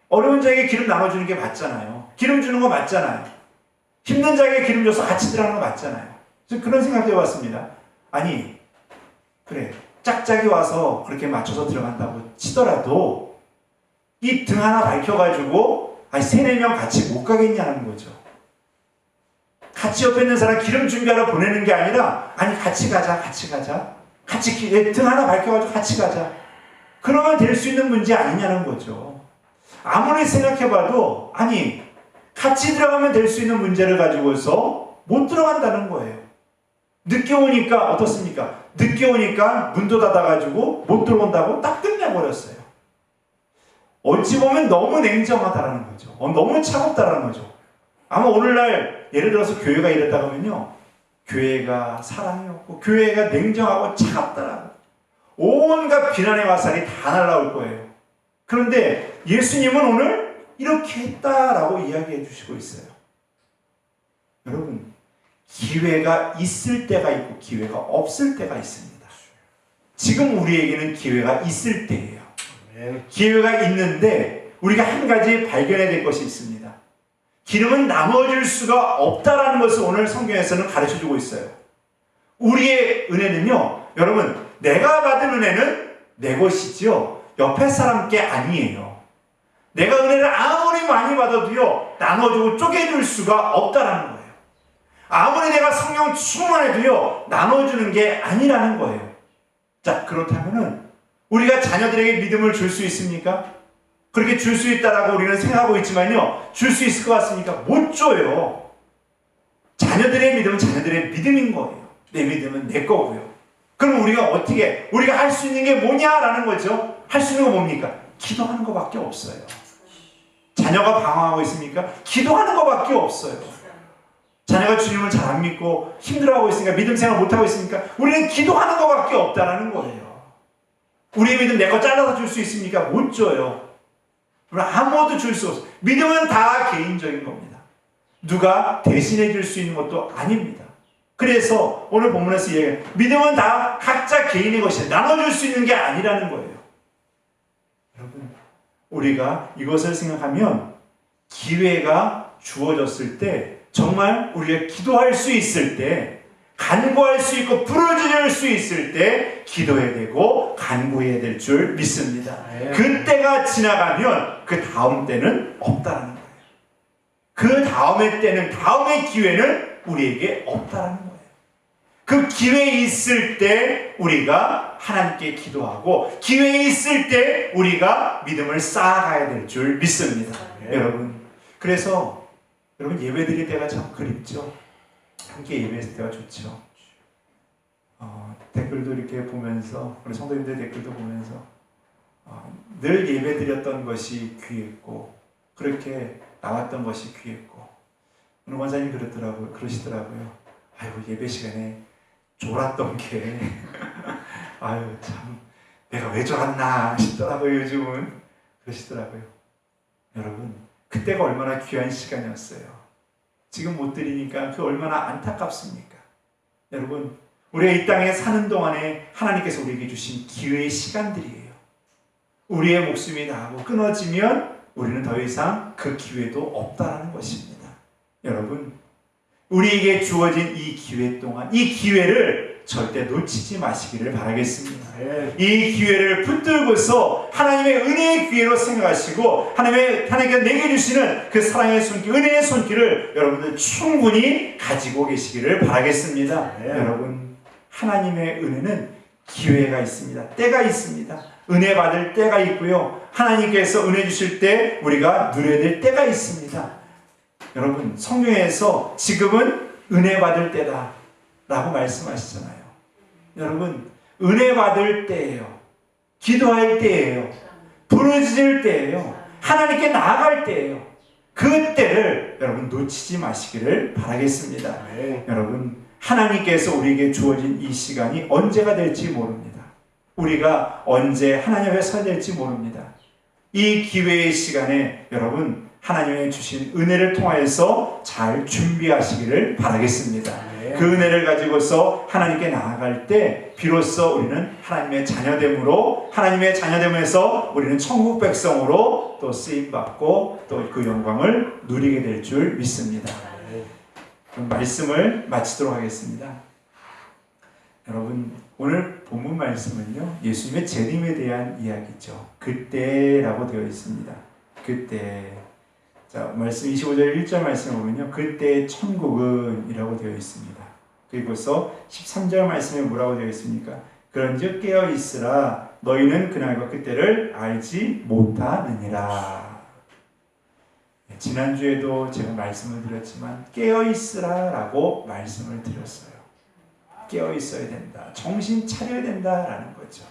어려운 자에게 기름 나눠 주는 게 맞잖아요. 기름 주는 거 맞잖아요. 힘든 자에게 기름 줘서 같이 들어가는 거 맞잖아요. 그래서 그런 생각 해봤습니다. 아니, 그래, 짝짝이 와서 그렇게 맞춰서 들어간다고 치더라도 이 등 하나 밝혀가지고 아니 3-4명 같이 못 가겠냐는 거죠. 같이 옆에 있는 사람 기름 준비하러 보내는 게 아니라, 아니 같이 가자, 같이 가자, 같이 등 하나 밝혀가지고 같이 가자. 그러면 될 수 있는 문제 아니냐는 거죠. 아무리 생각해봐도 아니 같이 들어가면 될 수 있는 문제를 가지고서 못 들어간다는 거예요. 늦게 오니까 어떻습니까? 늦게 오니까 문도 닫아가지고 못 들어온다고 딱 끝내버렸어요. 어찌 보면 너무 냉정하다라는 거죠. 너무 차갑다라는 거죠. 아마 오늘날 예를 들어서 교회가 이랬다 그러면요, 교회가 사랑이 없고 교회가 냉정하고 차갑다라고 온갖 비난의 화살이 다 날라올 거예요. 그런데 예수님은 오늘 이렇게 했다라고 이야기해 주시고 있어요. 여러분, 기회가 있을 때가 있고 기회가 없을 때가 있습니다. 지금 우리에게는 기회가 있을 때예요. 기회가 있는데 우리가 한 가지 발견해야 될 것이 있습니다. 기름은 나눠줄 수가 없다라는 것을 오늘 성경에서는 가르쳐주고 있어요. 우리의 은혜는요, 여러분, 내가 받은 은혜는 내 것이지요, 옆에 사람 게 아니에요. 내가 은혜를 아무리 많이 받아도요, 나눠주고 쪼개줄 수가 없다라는 거예요. 아무리 내가 성령 충만해도요, 나눠주는 게 아니라는 거예요. 자, 그렇다면은 우리가 자녀들에게 믿음을 줄 수 있습니까? 그렇게 줄 수 있다라고 우리는 생각하고 있지만요, 줄 수 있을 것 같습니까? 못 줘요. 자녀들의 믿음은 자녀들의 믿음인 거예요. 내 믿음은 내 거고요. 그럼 우리가 할 수 있는 게 뭐냐라는 거죠. 할 수 있는 거 뭡니까? 기도하는 것밖에 없어요. 자녀가 방황하고 있습니까? 기도하는 것밖에 없어요. 자녀가 주님을 잘 안 믿고 힘들어하고 있으니까, 믿음 생활 못하고 있으니까 우리는 기도하는 것밖에 없다라는 거예요. 우리의 믿음 내 거 잘라서 줄 수 있습니까? 못 줘요. 아무것도 줄 수 없어요. 믿음은 다 개인적인 겁니다. 누가 대신해 줄 수 있는 것도 아닙니다. 그래서 오늘 본문에서 얘기해요. 믿음은 다 각자 개인의 것이에요. 나눠줄 수 있는 게 아니라는 거예요. 여러분, 우리가 이것을 생각하면 기회가 주어졌을 때, 정말 우리가 기도할 수 있을 때, 간구할 수 있고 부르짖을 수 있을 때 기도해야 되고 간구해야 될 줄 믿습니다. 그때가 지나가면 그 다음 때는 없다라는 거예요. 그 다음의 때는, 다음의 기회는 우리에게 없다라는 거예요. 그 기회 있을 때 우리가 하나님께 기도하고, 기회 있을 때 우리가 믿음을 쌓아가야 될 줄 믿습니다. 여러분, 그래서 여러분, 예배 드릴 때가 참 그립죠. 함께 예배했을 때가 좋죠. 댓글도 이렇게 보면서, 우리 성도님들 댓글도 보면서 늘 예배 드렸던 것이 귀했고, 그렇게 나왔던 것이 귀했고, 오늘 원사님 그러시더라고요. 아유, 예배 시간에 졸았던 게 아유, 참 내가 왜 졸았나 싶더라고요. 요즘은 그러시더라고요. 여러분, 그때가 얼마나 귀한 시간이었어요. 지금 못 드리니까 그 얼마나 안타깝습니까? 여러분, 우리가 이 땅에 사는 동안에 하나님께서 우리에게 주신 기회의 시간들이에요. 우리의 목숨이 나가고 끊어지면 우리는 더 이상 그 기회도 없다라는 것입니다. 여러분, 우리에게 주어진 이 기회 동안 이 기회를 절대 놓치지 마시기를 바라겠습니다. 이 기회를 붙들고서 하나님의 은혜의 기회로 생각하시고 하나님께서 내게 주시는 그 사랑의 손길, 은혜의 손길을 여러분들 충분히 가지고 계시기를 바라겠습니다. 여러분, 하나님의 은혜는 기회가 있습니다. 때가 있습니다. 은혜 받을 때가 있고요. 하나님께서 은혜 주실 때 우리가 누려야 될 때가 있습니다. 여러분, 성경에서 지금은 은혜 받을 때다 라고 말씀하시잖아요. 여러분, 은혜 받을 때예요. 기도할 때예요. 부르짖을 때예요. 하나님께 나아갈 때예요. 그 때를 여러분 놓치지 마시기를 바라겠습니다. 여러분, 하나님께서 우리에게 주어진 이 시간이 언제가 될지 모릅니다. 우리가 언제 하나님 앞에 서야 될지 모릅니다. 이 기회의 시간에 여러분, 하나님의 주신 은혜를 통하여서 잘 준비하시기를 바라겠습니다. 그 은혜를 가지고서 하나님께 나아갈 때 비로소 우리는 하나님의 자녀됨으로, 하나님의 자녀됨에서 우리는 천국 백성으로 또 쓰임받고 또 그 영광을 누리게 될 줄 믿습니다. 그럼 말씀을 마치도록 하겠습니다. 여러분, 오늘 본문 말씀은요, 예수님의 재림에 대한 이야기죠. 그때라고 되어 있습니다. 그때. 자, 말씀 25절 1절 말씀을 보면요, 그때 천국은 이라고 되어 있습니다. 그리고서 13절 말씀에 뭐라고 되어 있습니까? 그런즉 깨어 있으라, 너희는 그날과 그때를 알지 못하느니라. 지난주에도 제가 말씀을 드렸지만 깨어 있으라 라고 말씀을 드렸어요. 깨어 있어야 된다, 정신 차려야 된다라는 거죠.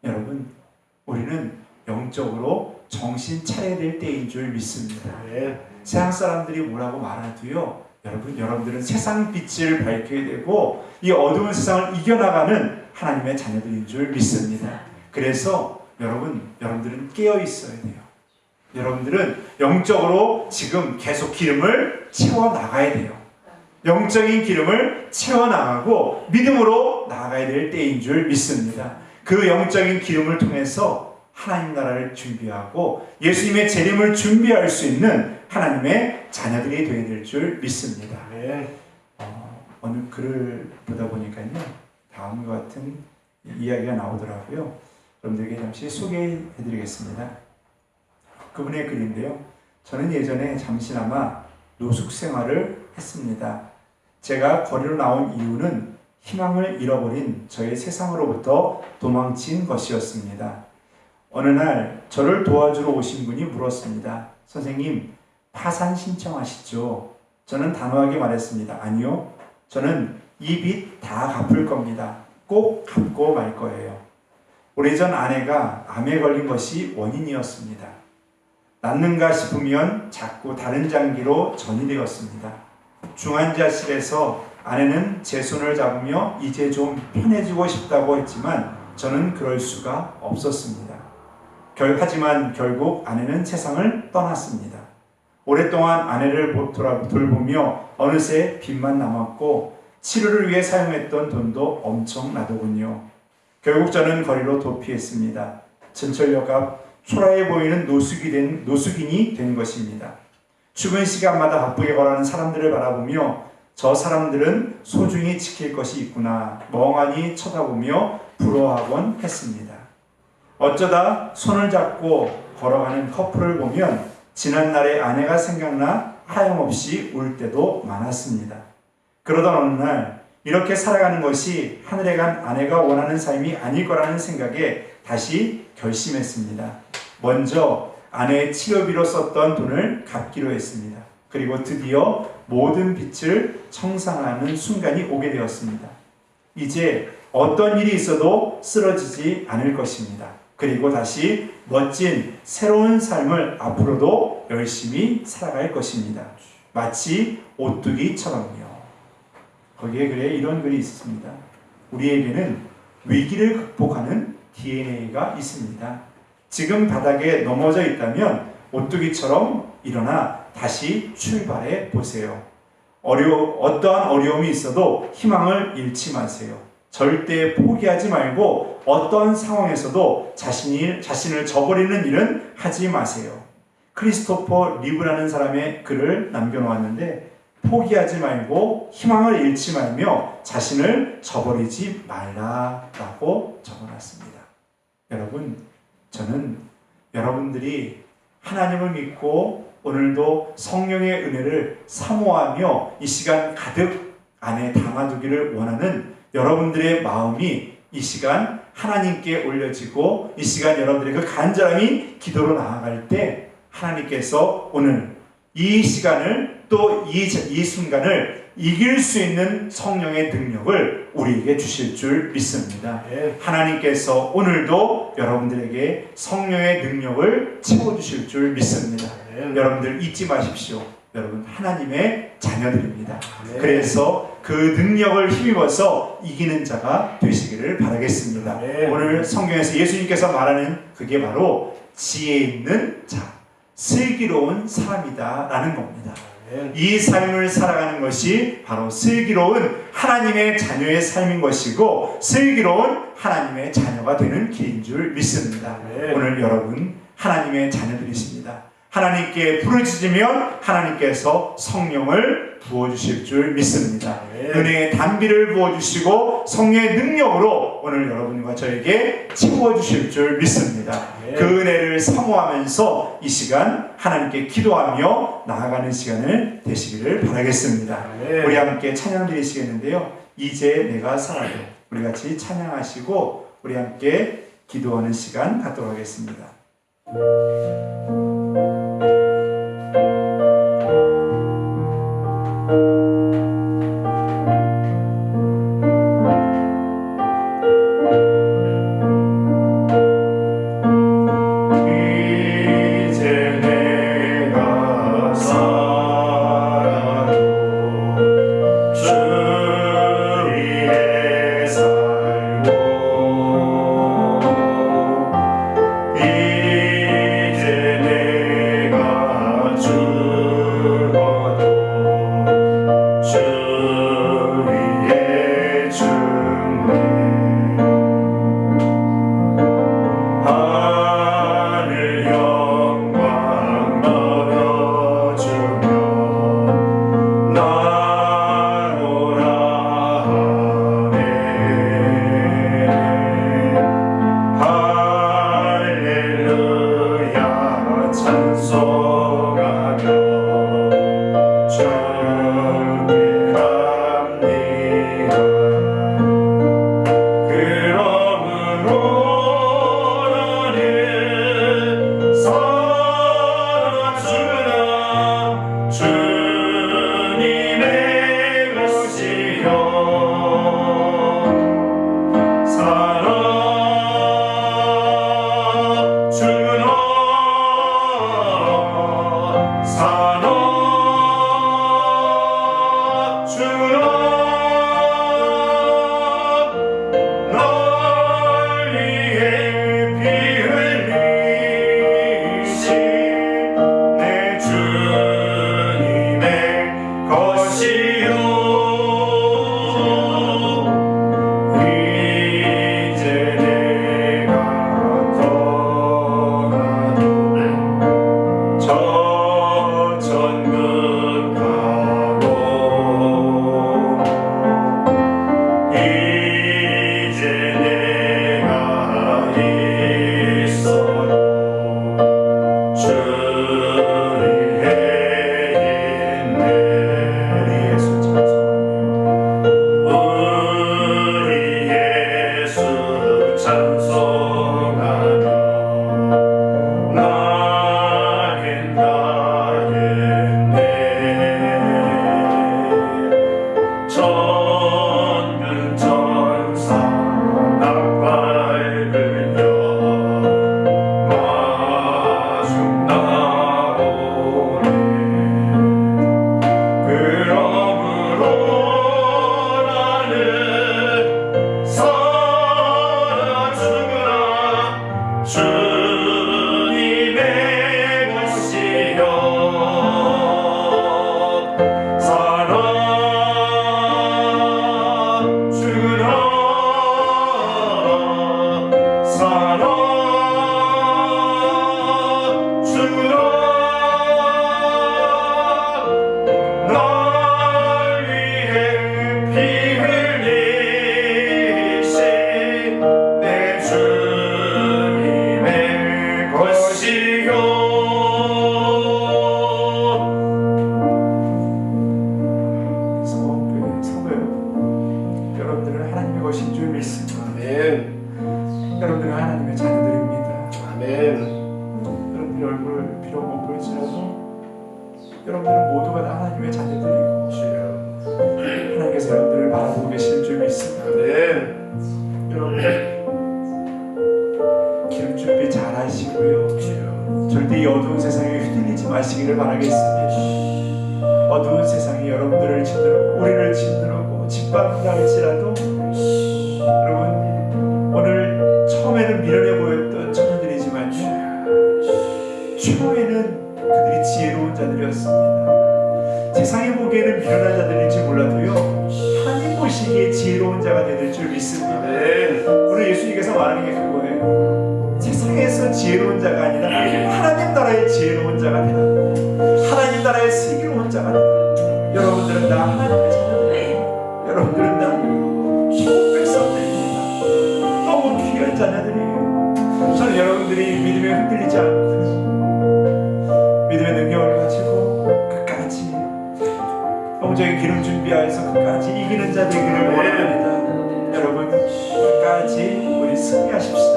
여러분, 우리는 영적으로 정신 차려야 될 때인 줄 믿습니다. 세상 사람들이 뭐라고 말하도요, 여러분들은 세상 빛을 밝혀야 되고 이 어두운 세상을 이겨나가는 하나님의 자녀들인 줄 믿습니다. 그래서 여러분들은 깨어 있어야 돼요. 여러분들은 영적으로 지금 계속 기름을 채워나가야 돼요. 영적인 기름을 채워나가고 믿음으로 나아가야 될 때인 줄 믿습니다. 그 영적인 기름을 통해서 하나님 나라를 준비하고 예수님의 재림을 준비할 수 있는 하나님의 자녀들이 되어야 될 줄 믿습니다. 어느 글을 보다 보니까요, 다음과 같은 이야기가 나오더라고요. 여러분들에게 잠시 소개해드리겠습니다. 그분의 글인데요, 저는 예전에 잠시나마 노숙 생활을 했습니다. 제가 거리로 나온 이유는 희망을 잃어버린 저의 세상으로부터 도망친 것이었습니다. 어느 날 저를 도와주러 오신 분이 물었습니다. 선생님, 파산 신청하시죠? 저는 단호하게 말했습니다. 아니요, 저는 이 빚 다 갚을 겁니다. 꼭 갚고 말 거예요. 오래전 아내가 암에 걸린 것이 원인이었습니다. 낫는가 싶으면 자꾸 다른 장기로 전이 되었습니다. 중환자실에서 아내는 제 손을 잡으며 이제 좀 편해지고 싶다고 했지만 저는 그럴 수가 없었습니다. 하지만 결국 아내는 세상을 떠났습니다. 오랫동안 아내를 돌보며 어느새 빚만 남았고 치료를 위해 사용했던 돈도 엄청나더군요. 결국 저는 거리로 도피했습니다. 전철역 앞 초라해 보이는 노숙인이 된 것입니다. 출근 시간마다 바쁘게 걸어가는 사람들을 바라보며 저 사람들은 소중히 지킬 것이 있구나 멍하니 쳐다보며 부러워하곤 했습니다. 어쩌다 손을 잡고 걸어가는 커플을 보면 지난날의 아내가 생각나 하염없이 울 때도 많았습니다. 그러던 어느 날 이렇게 살아가는 것이 하늘에 간 아내가 원하는 삶이 아닐 거라는 생각에 다시 결심했습니다. 먼저 아내의 치료비로 썼던 돈을 갚기로 했습니다. 그리고 드디어 모든 빚을 청산하는 순간이 오게 되었습니다. 이제 어떤 일이 있어도 쓰러지지 않을 것입니다. 그리고 다시 멋진 새로운 삶을 앞으로도 열심히 살아갈 것입니다. 마치 오뚜기처럼요. 거기에 그래 이런 글이 있습니다. 우리에게는 위기를 극복하는 DNA가 있습니다. 지금 바닥에 넘어져 있다면 오뚜기처럼 일어나 다시 출발해 보세요. 어떠한 어려움이 있어도 희망을 잃지 마세요. 절대 포기하지 말고 어떤 상황에서도 자신을 저버리는 일은 하지 마세요. 크리스토퍼 리브라는 사람의 글을 남겨놓았는데 포기하지 말고 희망을 잃지 말며 자신을 저버리지 말라라고 적어놨습니다. 여러분, 저는 여러분들이 하나님을 믿고 오늘도 성령의 은혜를 사모하며 이 시간 가득 안에 담아두기를 원하는 여러분들의 마음이 이 시간 하나님께 올려지고 이 시간 여러분들의 그 간절함이 기도로 나아갈 때 하나님께서 오늘 이 시간을 또 이 순간을 이길 수 있는 성령의 능력을 우리에게 주실 줄 믿습니다. 하나님께서 오늘도 여러분들에게 성령의 능력을 채워주실 줄 믿습니다. 여러분들 잊지 마십시오. 여러분 하나님의 자녀들입니다. 그래서 그 능력을 힘입어서 이기는 자가 되시기를 바라겠습니다. 오늘 성경에서 예수님께서 말하는 그게 바로 지혜 있는 자, 슬기로운 사람이다 라는 겁니다. 이 삶을 살아가는 것이 바로 슬기로운 하나님의 자녀의 삶인 것이고 슬기로운 하나님의 자녀가 되는 길인 줄 믿습니다. 오늘 여러분 하나님의 자녀들이십니다. 하나님께 부르짖으면 하나님께서 성령을 부어주실 줄 믿습니다. 은혜의 단비를 부어주시고 성령의 능력으로 오늘 여러분과 저에게 채워주실 줄 믿습니다. 그 은혜를 사모하면서 이 시간 하나님께 기도하며 나아가는 시간을 되시기를 바라겠습니다. 우리 함께 찬양 드리시겠는데요. 이제 내가 살아도 우리 같이 찬양하시고 우리 함께 기도하는 시간 갖도록 하겠습니다.
찬송하며 나의 나
못 보일지라도 여러분들은 모두가 다 하나님의 자녀들이고 하나님께서 여러분들을 바라보고 계시는 줄 믿습니다. 여러분들 기름 준비 잘 하시고요. 절대 이 어두운 세상에 휘둘리지 마시기를 바라겠습니다. 어두운 세상이 여러분들을 짓누르고 우리를 짓누르고 짓밟는다 할지라도 여러분 오늘 처음에는 미련해 보였던 청년들이지만요 최후에는 그들이 지혜로운 자들이었습니다. 세상이 보기에는 미련한 자들일지 몰라도요 하나님 보시기에 지혜로운 자가 될 줄 믿습니다. 오늘 예수님께서 말하는 게 그거예요. 세상에서 지혜로운 자가 아니라 하나님 나라의 지혜로운 자가 되라. 하나님 나라의 슬기로운 자가 되라. 여러분들은 다 하나님의 자녀들이에요. 여러분들은 다 천국 백성들입니다. 너무 귀한 자녀들이에요. 저는 여러분들이 믿음에 흔들리지 않고 믿음의 능력을 가지고 끝까지 영적인 기름 준비하여서 끝까지 이기는 자 되기를 원합니다. 여러분 끝까지 우리 승리하십시다.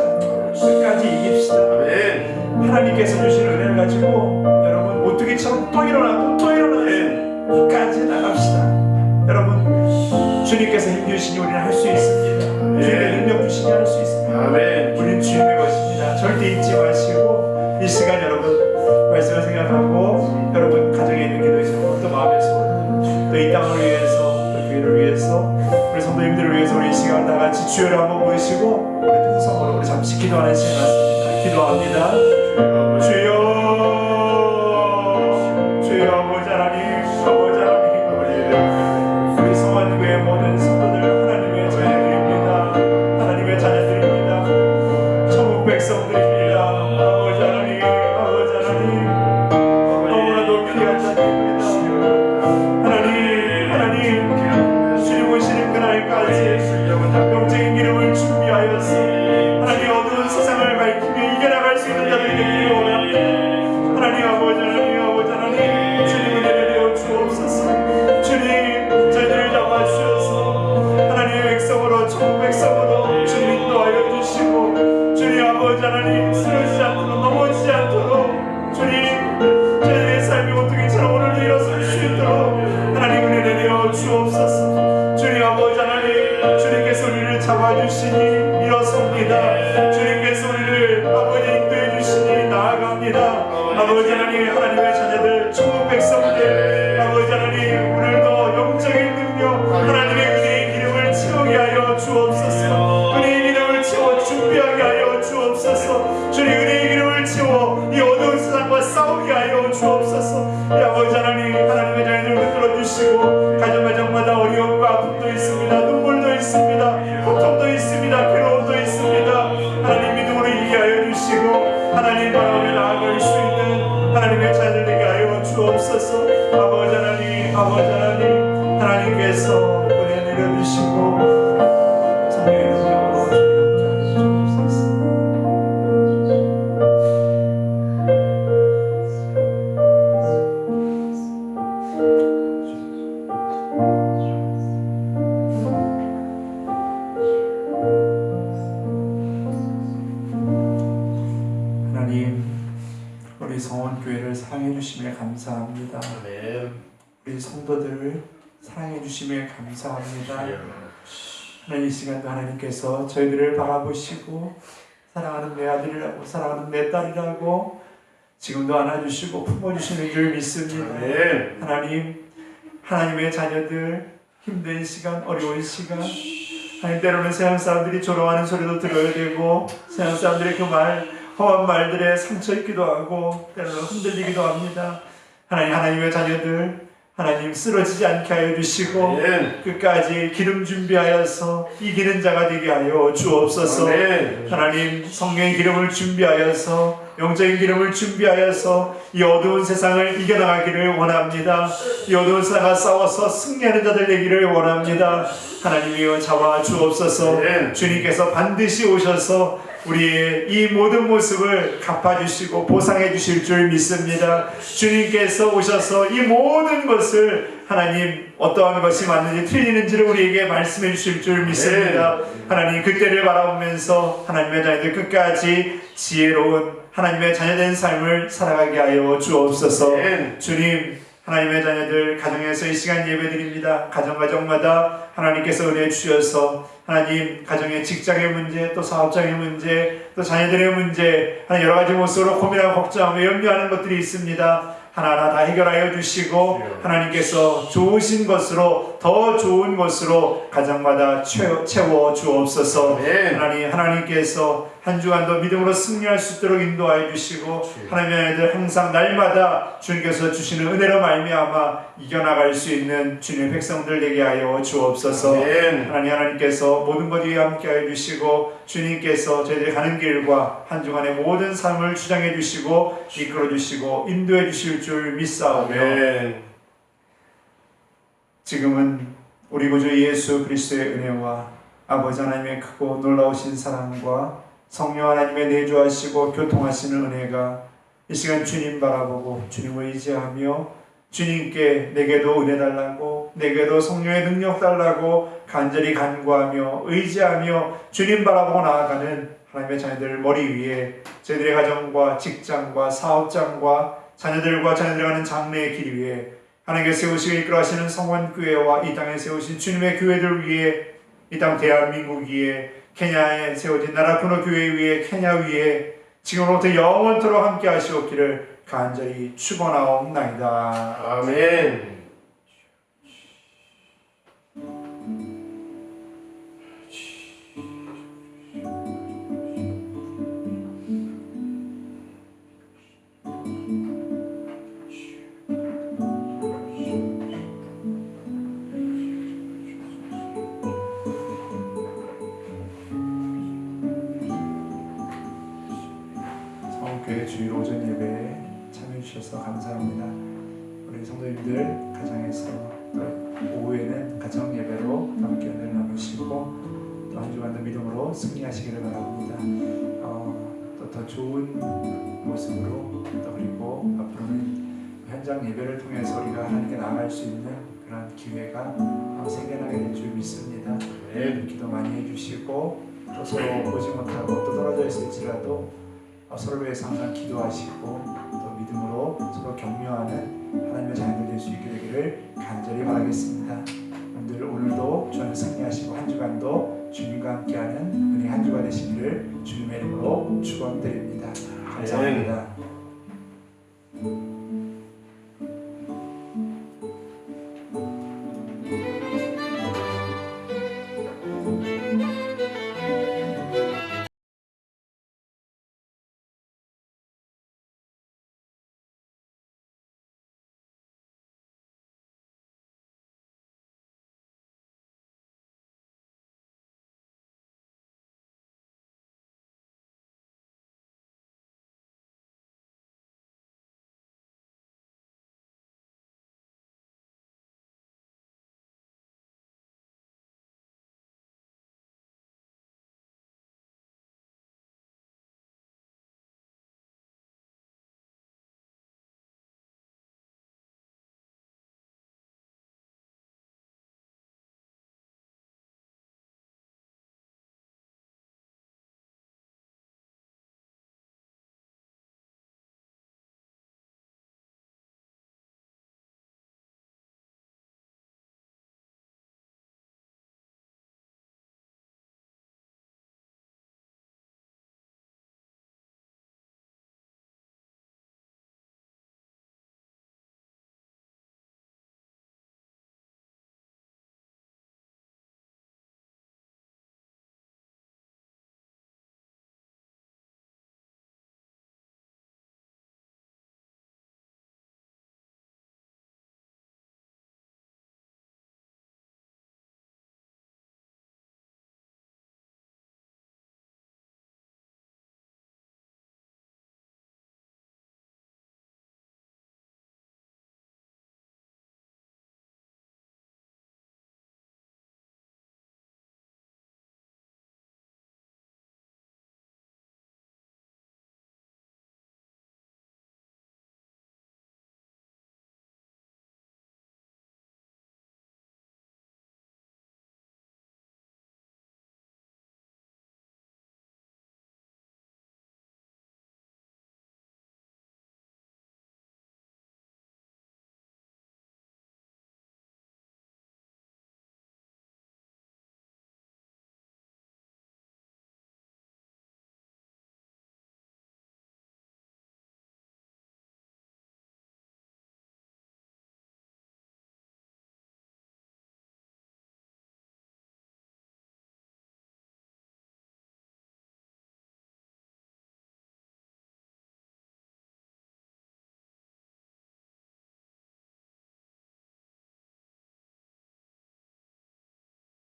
끝까지 이깁시다. 하나님께서 주신 은혜를 가지고 여러분 오뚜기처럼 또 일어나고 또 일어나요. 끝까지 나갑시다. 여러분 주님께서 힘주시니 우리는 할 수 있습니다. 주님의 능력 주시니 할 수 있습니다. 우리는 주님의 것입니다. 절대 잊지 마시고 이 시간 여러분 말씀을 생각하고 여러분 가정에 있는 기도의 제목 또 마음의 소원 또 이 땅을 위해서 또 교회를 위해서 우리 성도님들을 위해서 우리 이 시간 다 같이 주여를 한번 부르시고 우리 통성으로 우리 잠시 기도하는 시간 같습니다. 기도합니다. 주여 주여 아버지 하나님 아버지 하나님 우리 성안교회 모든 성도들 하나님의 자녀들입니다. 하나님의 자녀들입니다. 천국 백성들입니다. 아버지 하나님 아버지 하나님 너무나도 귀한 자녀입니다. 하나님 주님 오시는 그날까지 영적인 기름을 준비하였으 하나님 어두운 세상을 밝히며 이겨나갈 수 있는 자들이 되기를 원합니다. 하나님 아버지 하나님 아버지 하나님 주님을 내려 주옵소서. 주님 저희들을 잡아주셔서 하나님의 백성으로 천국 백성으로 주님 인도하여 주시고 주님 아버지 하나님 쓰러지지 않도록 넘어지지 않도록 주님 저희들의 삶이 오뚜기처럼 오늘도 일어설 수 있도록 하나님 은혜 내려 주옵소서. 주님 아버지 하나님 주님께서 우리를 잡아주시니 일어섭니다. 주님께서 우리를 아버지 인도해 주시니 나아갑니다. 아버지 하나님 하나님의 자녀들 천국 백성들 아버지 하나님 오늘도 영적인 능력 하나님의 은혜의 기름을 채우게 하여 주옵소서. 은혜의 기름을 채워 준비하게 하여 주옵소서. 주님 은혜의 기름을 채워 이 어두운 세상과 싸우게 하여 주옵소서. 이 아버지 하나님 하나님의 자녀들을 붙들어 주시고 가정마다 어려움과 아픔도 있습니다. 눈물도 있습니다. 고통도 있습니다. 괴로움도 있습니다. 하나님 믿음으로 이해하여 주시고 하나님 마음에 나아갈 수 있는 하나님의 자녀들 되게 하여 주옵소서. 아버지 하나님 아버지 하나님 하나님께서 은혜 내려주시고 성령의 능력으로 주님 함께 하여 주옵소서. 하나님 우리 성원교회를 사랑해 주심에 감사합니다. 우리 성도들을 사랑해 주심에 감사합니다. 하나님 이 시간도 하나님께서 저희들을 바라보시고 사랑하는 내 아들이라고 사랑하는 내 딸이라고 지금도 안아주시고 품어주시는 줄 믿습니다. 하나님 하나님의 자녀들 힘든 시간 어려운 시간 하나님 때로는 세상 사람들이 조롱하는 소리도 들어야 되고 세상 사람들의 그 험한 말들에 상처 입기도 하고 때로는 흔들리기도 합니다. 하나님의 자녀들 하나님 쓰러지지 않게 하여 주시고 끝까지 기름 준비하여서 이기는 자가 되게 하여 주옵소서. 하나님 성령의 기름을 준비하여서 영적인 기름을 준비하여서 이 어두운 세상을 이겨나가기를 원합니다. 이 어두운 세상과 싸워서 승리하는 자들 되기를 원합니다. 하나님이여 잡아 주옵소서. 주님께서 반드시 오셔서 우리의 이 모든 모습을 갚아주시고 보상해 주실 줄 믿습니다. 주님께서 오셔서 이 모든 것을 하나님 어떠한 것이 맞는지 틀리는지를 우리에게 말씀해 주실 줄 믿습니다. 하나님 그때를 바라보면서 하나님의 자녀들 끝까지 지혜로운 하나님의 자녀된 삶을 살아가게 하여 주옵소서.
아멘.
주님, 하나님의 자녀들 가정에서 이 시간 예배드립니다. 가정마다 하나님께서 은혜 주셔서 하나님 가정의 직장의 문제, 또 사업장의 문제, 또 자녀들의 문제, 여러 가지 모습으로 고민하고 걱정하며 염려하는 것들이 있습니다. 하나하나 다 해결하여 주시고 하나님께서 좋으신 것으로, 더 좋은 것으로 가정마다 채워 주옵소서. 하나님께서 한 주간도 믿음으로 승리할 수 있도록 인도하여 주시고 하나님의 아이들 항상 날마다 주님께서 주시는 은혜로 말미암아 이겨나갈 수 있는 주님의 백성들 되게 하여 주옵소서. 하나님께서 모든 것 위에 함께하여 주시고 주님께서 저희들이 가는 길과 한 주간의 모든 삶을 주장해 주시고 이끌어 주시고 인도해 주실 줄 믿사오며 지금은 우리 구주 예수 그리스도의 은혜와 아버지 하나님의 크고 놀라우신 사랑과 성령 하나님의 내주하시고 교통하시는 은혜가 이 시간 주님 바라보고 주님을 의지하며 주님께 내게도 은혜 달라고, 내게도 성령의 능력 달라고 간절히 간구하며 의지하며 주님 바라보고 나아가는 하나님의 자녀들 머리 위에 저희들의 가정과 직장과 사업장과 자녀들과 자녀들이 가는 장래의 길 위에 하나님께서 세우시고 이끌어가시는 성원교회와 이 땅에 세우신 주님의 교회들 위에, 이 땅 대한민국 위에, 케냐에 세워진 나라쿠노 교회 위에, 케냐 위에 지금부터 영원토록 함께 하시옵기를 간절히 축원하옵나이다.
아멘.
교회 주일 오전 예배에 참여해 주셔서 감사합니다. 우리 성도님들 가정에서 또 오후에는 가정 예배로 함께 은혜를 나누시고 또 한 주간도 믿음으로 승리하시기를 바랍니다. 또 더 좋은 모습으로 또 그리고 앞으로는 현장 예배를 통해서 우리가 하나님께 나아갈 수 있는 그런 기회가 생겨나게 될 줄 믿습니다. 기도 많이 해주시고 또 서로 보지 못하고 또 떨어져 있을지라도 서로 위해서 항상 기도하시고 또 믿음으로 서로 격려하는 하나님의 자녀들 될 수 있게 되기를 간절히 바라겠습니다. 여러분들 오늘도 주님 승리하시고 한 주간도 주님과 함께하는 은혜 한 주가 되시기를 주님의 이름으로 축원드립니다. 감사합니다.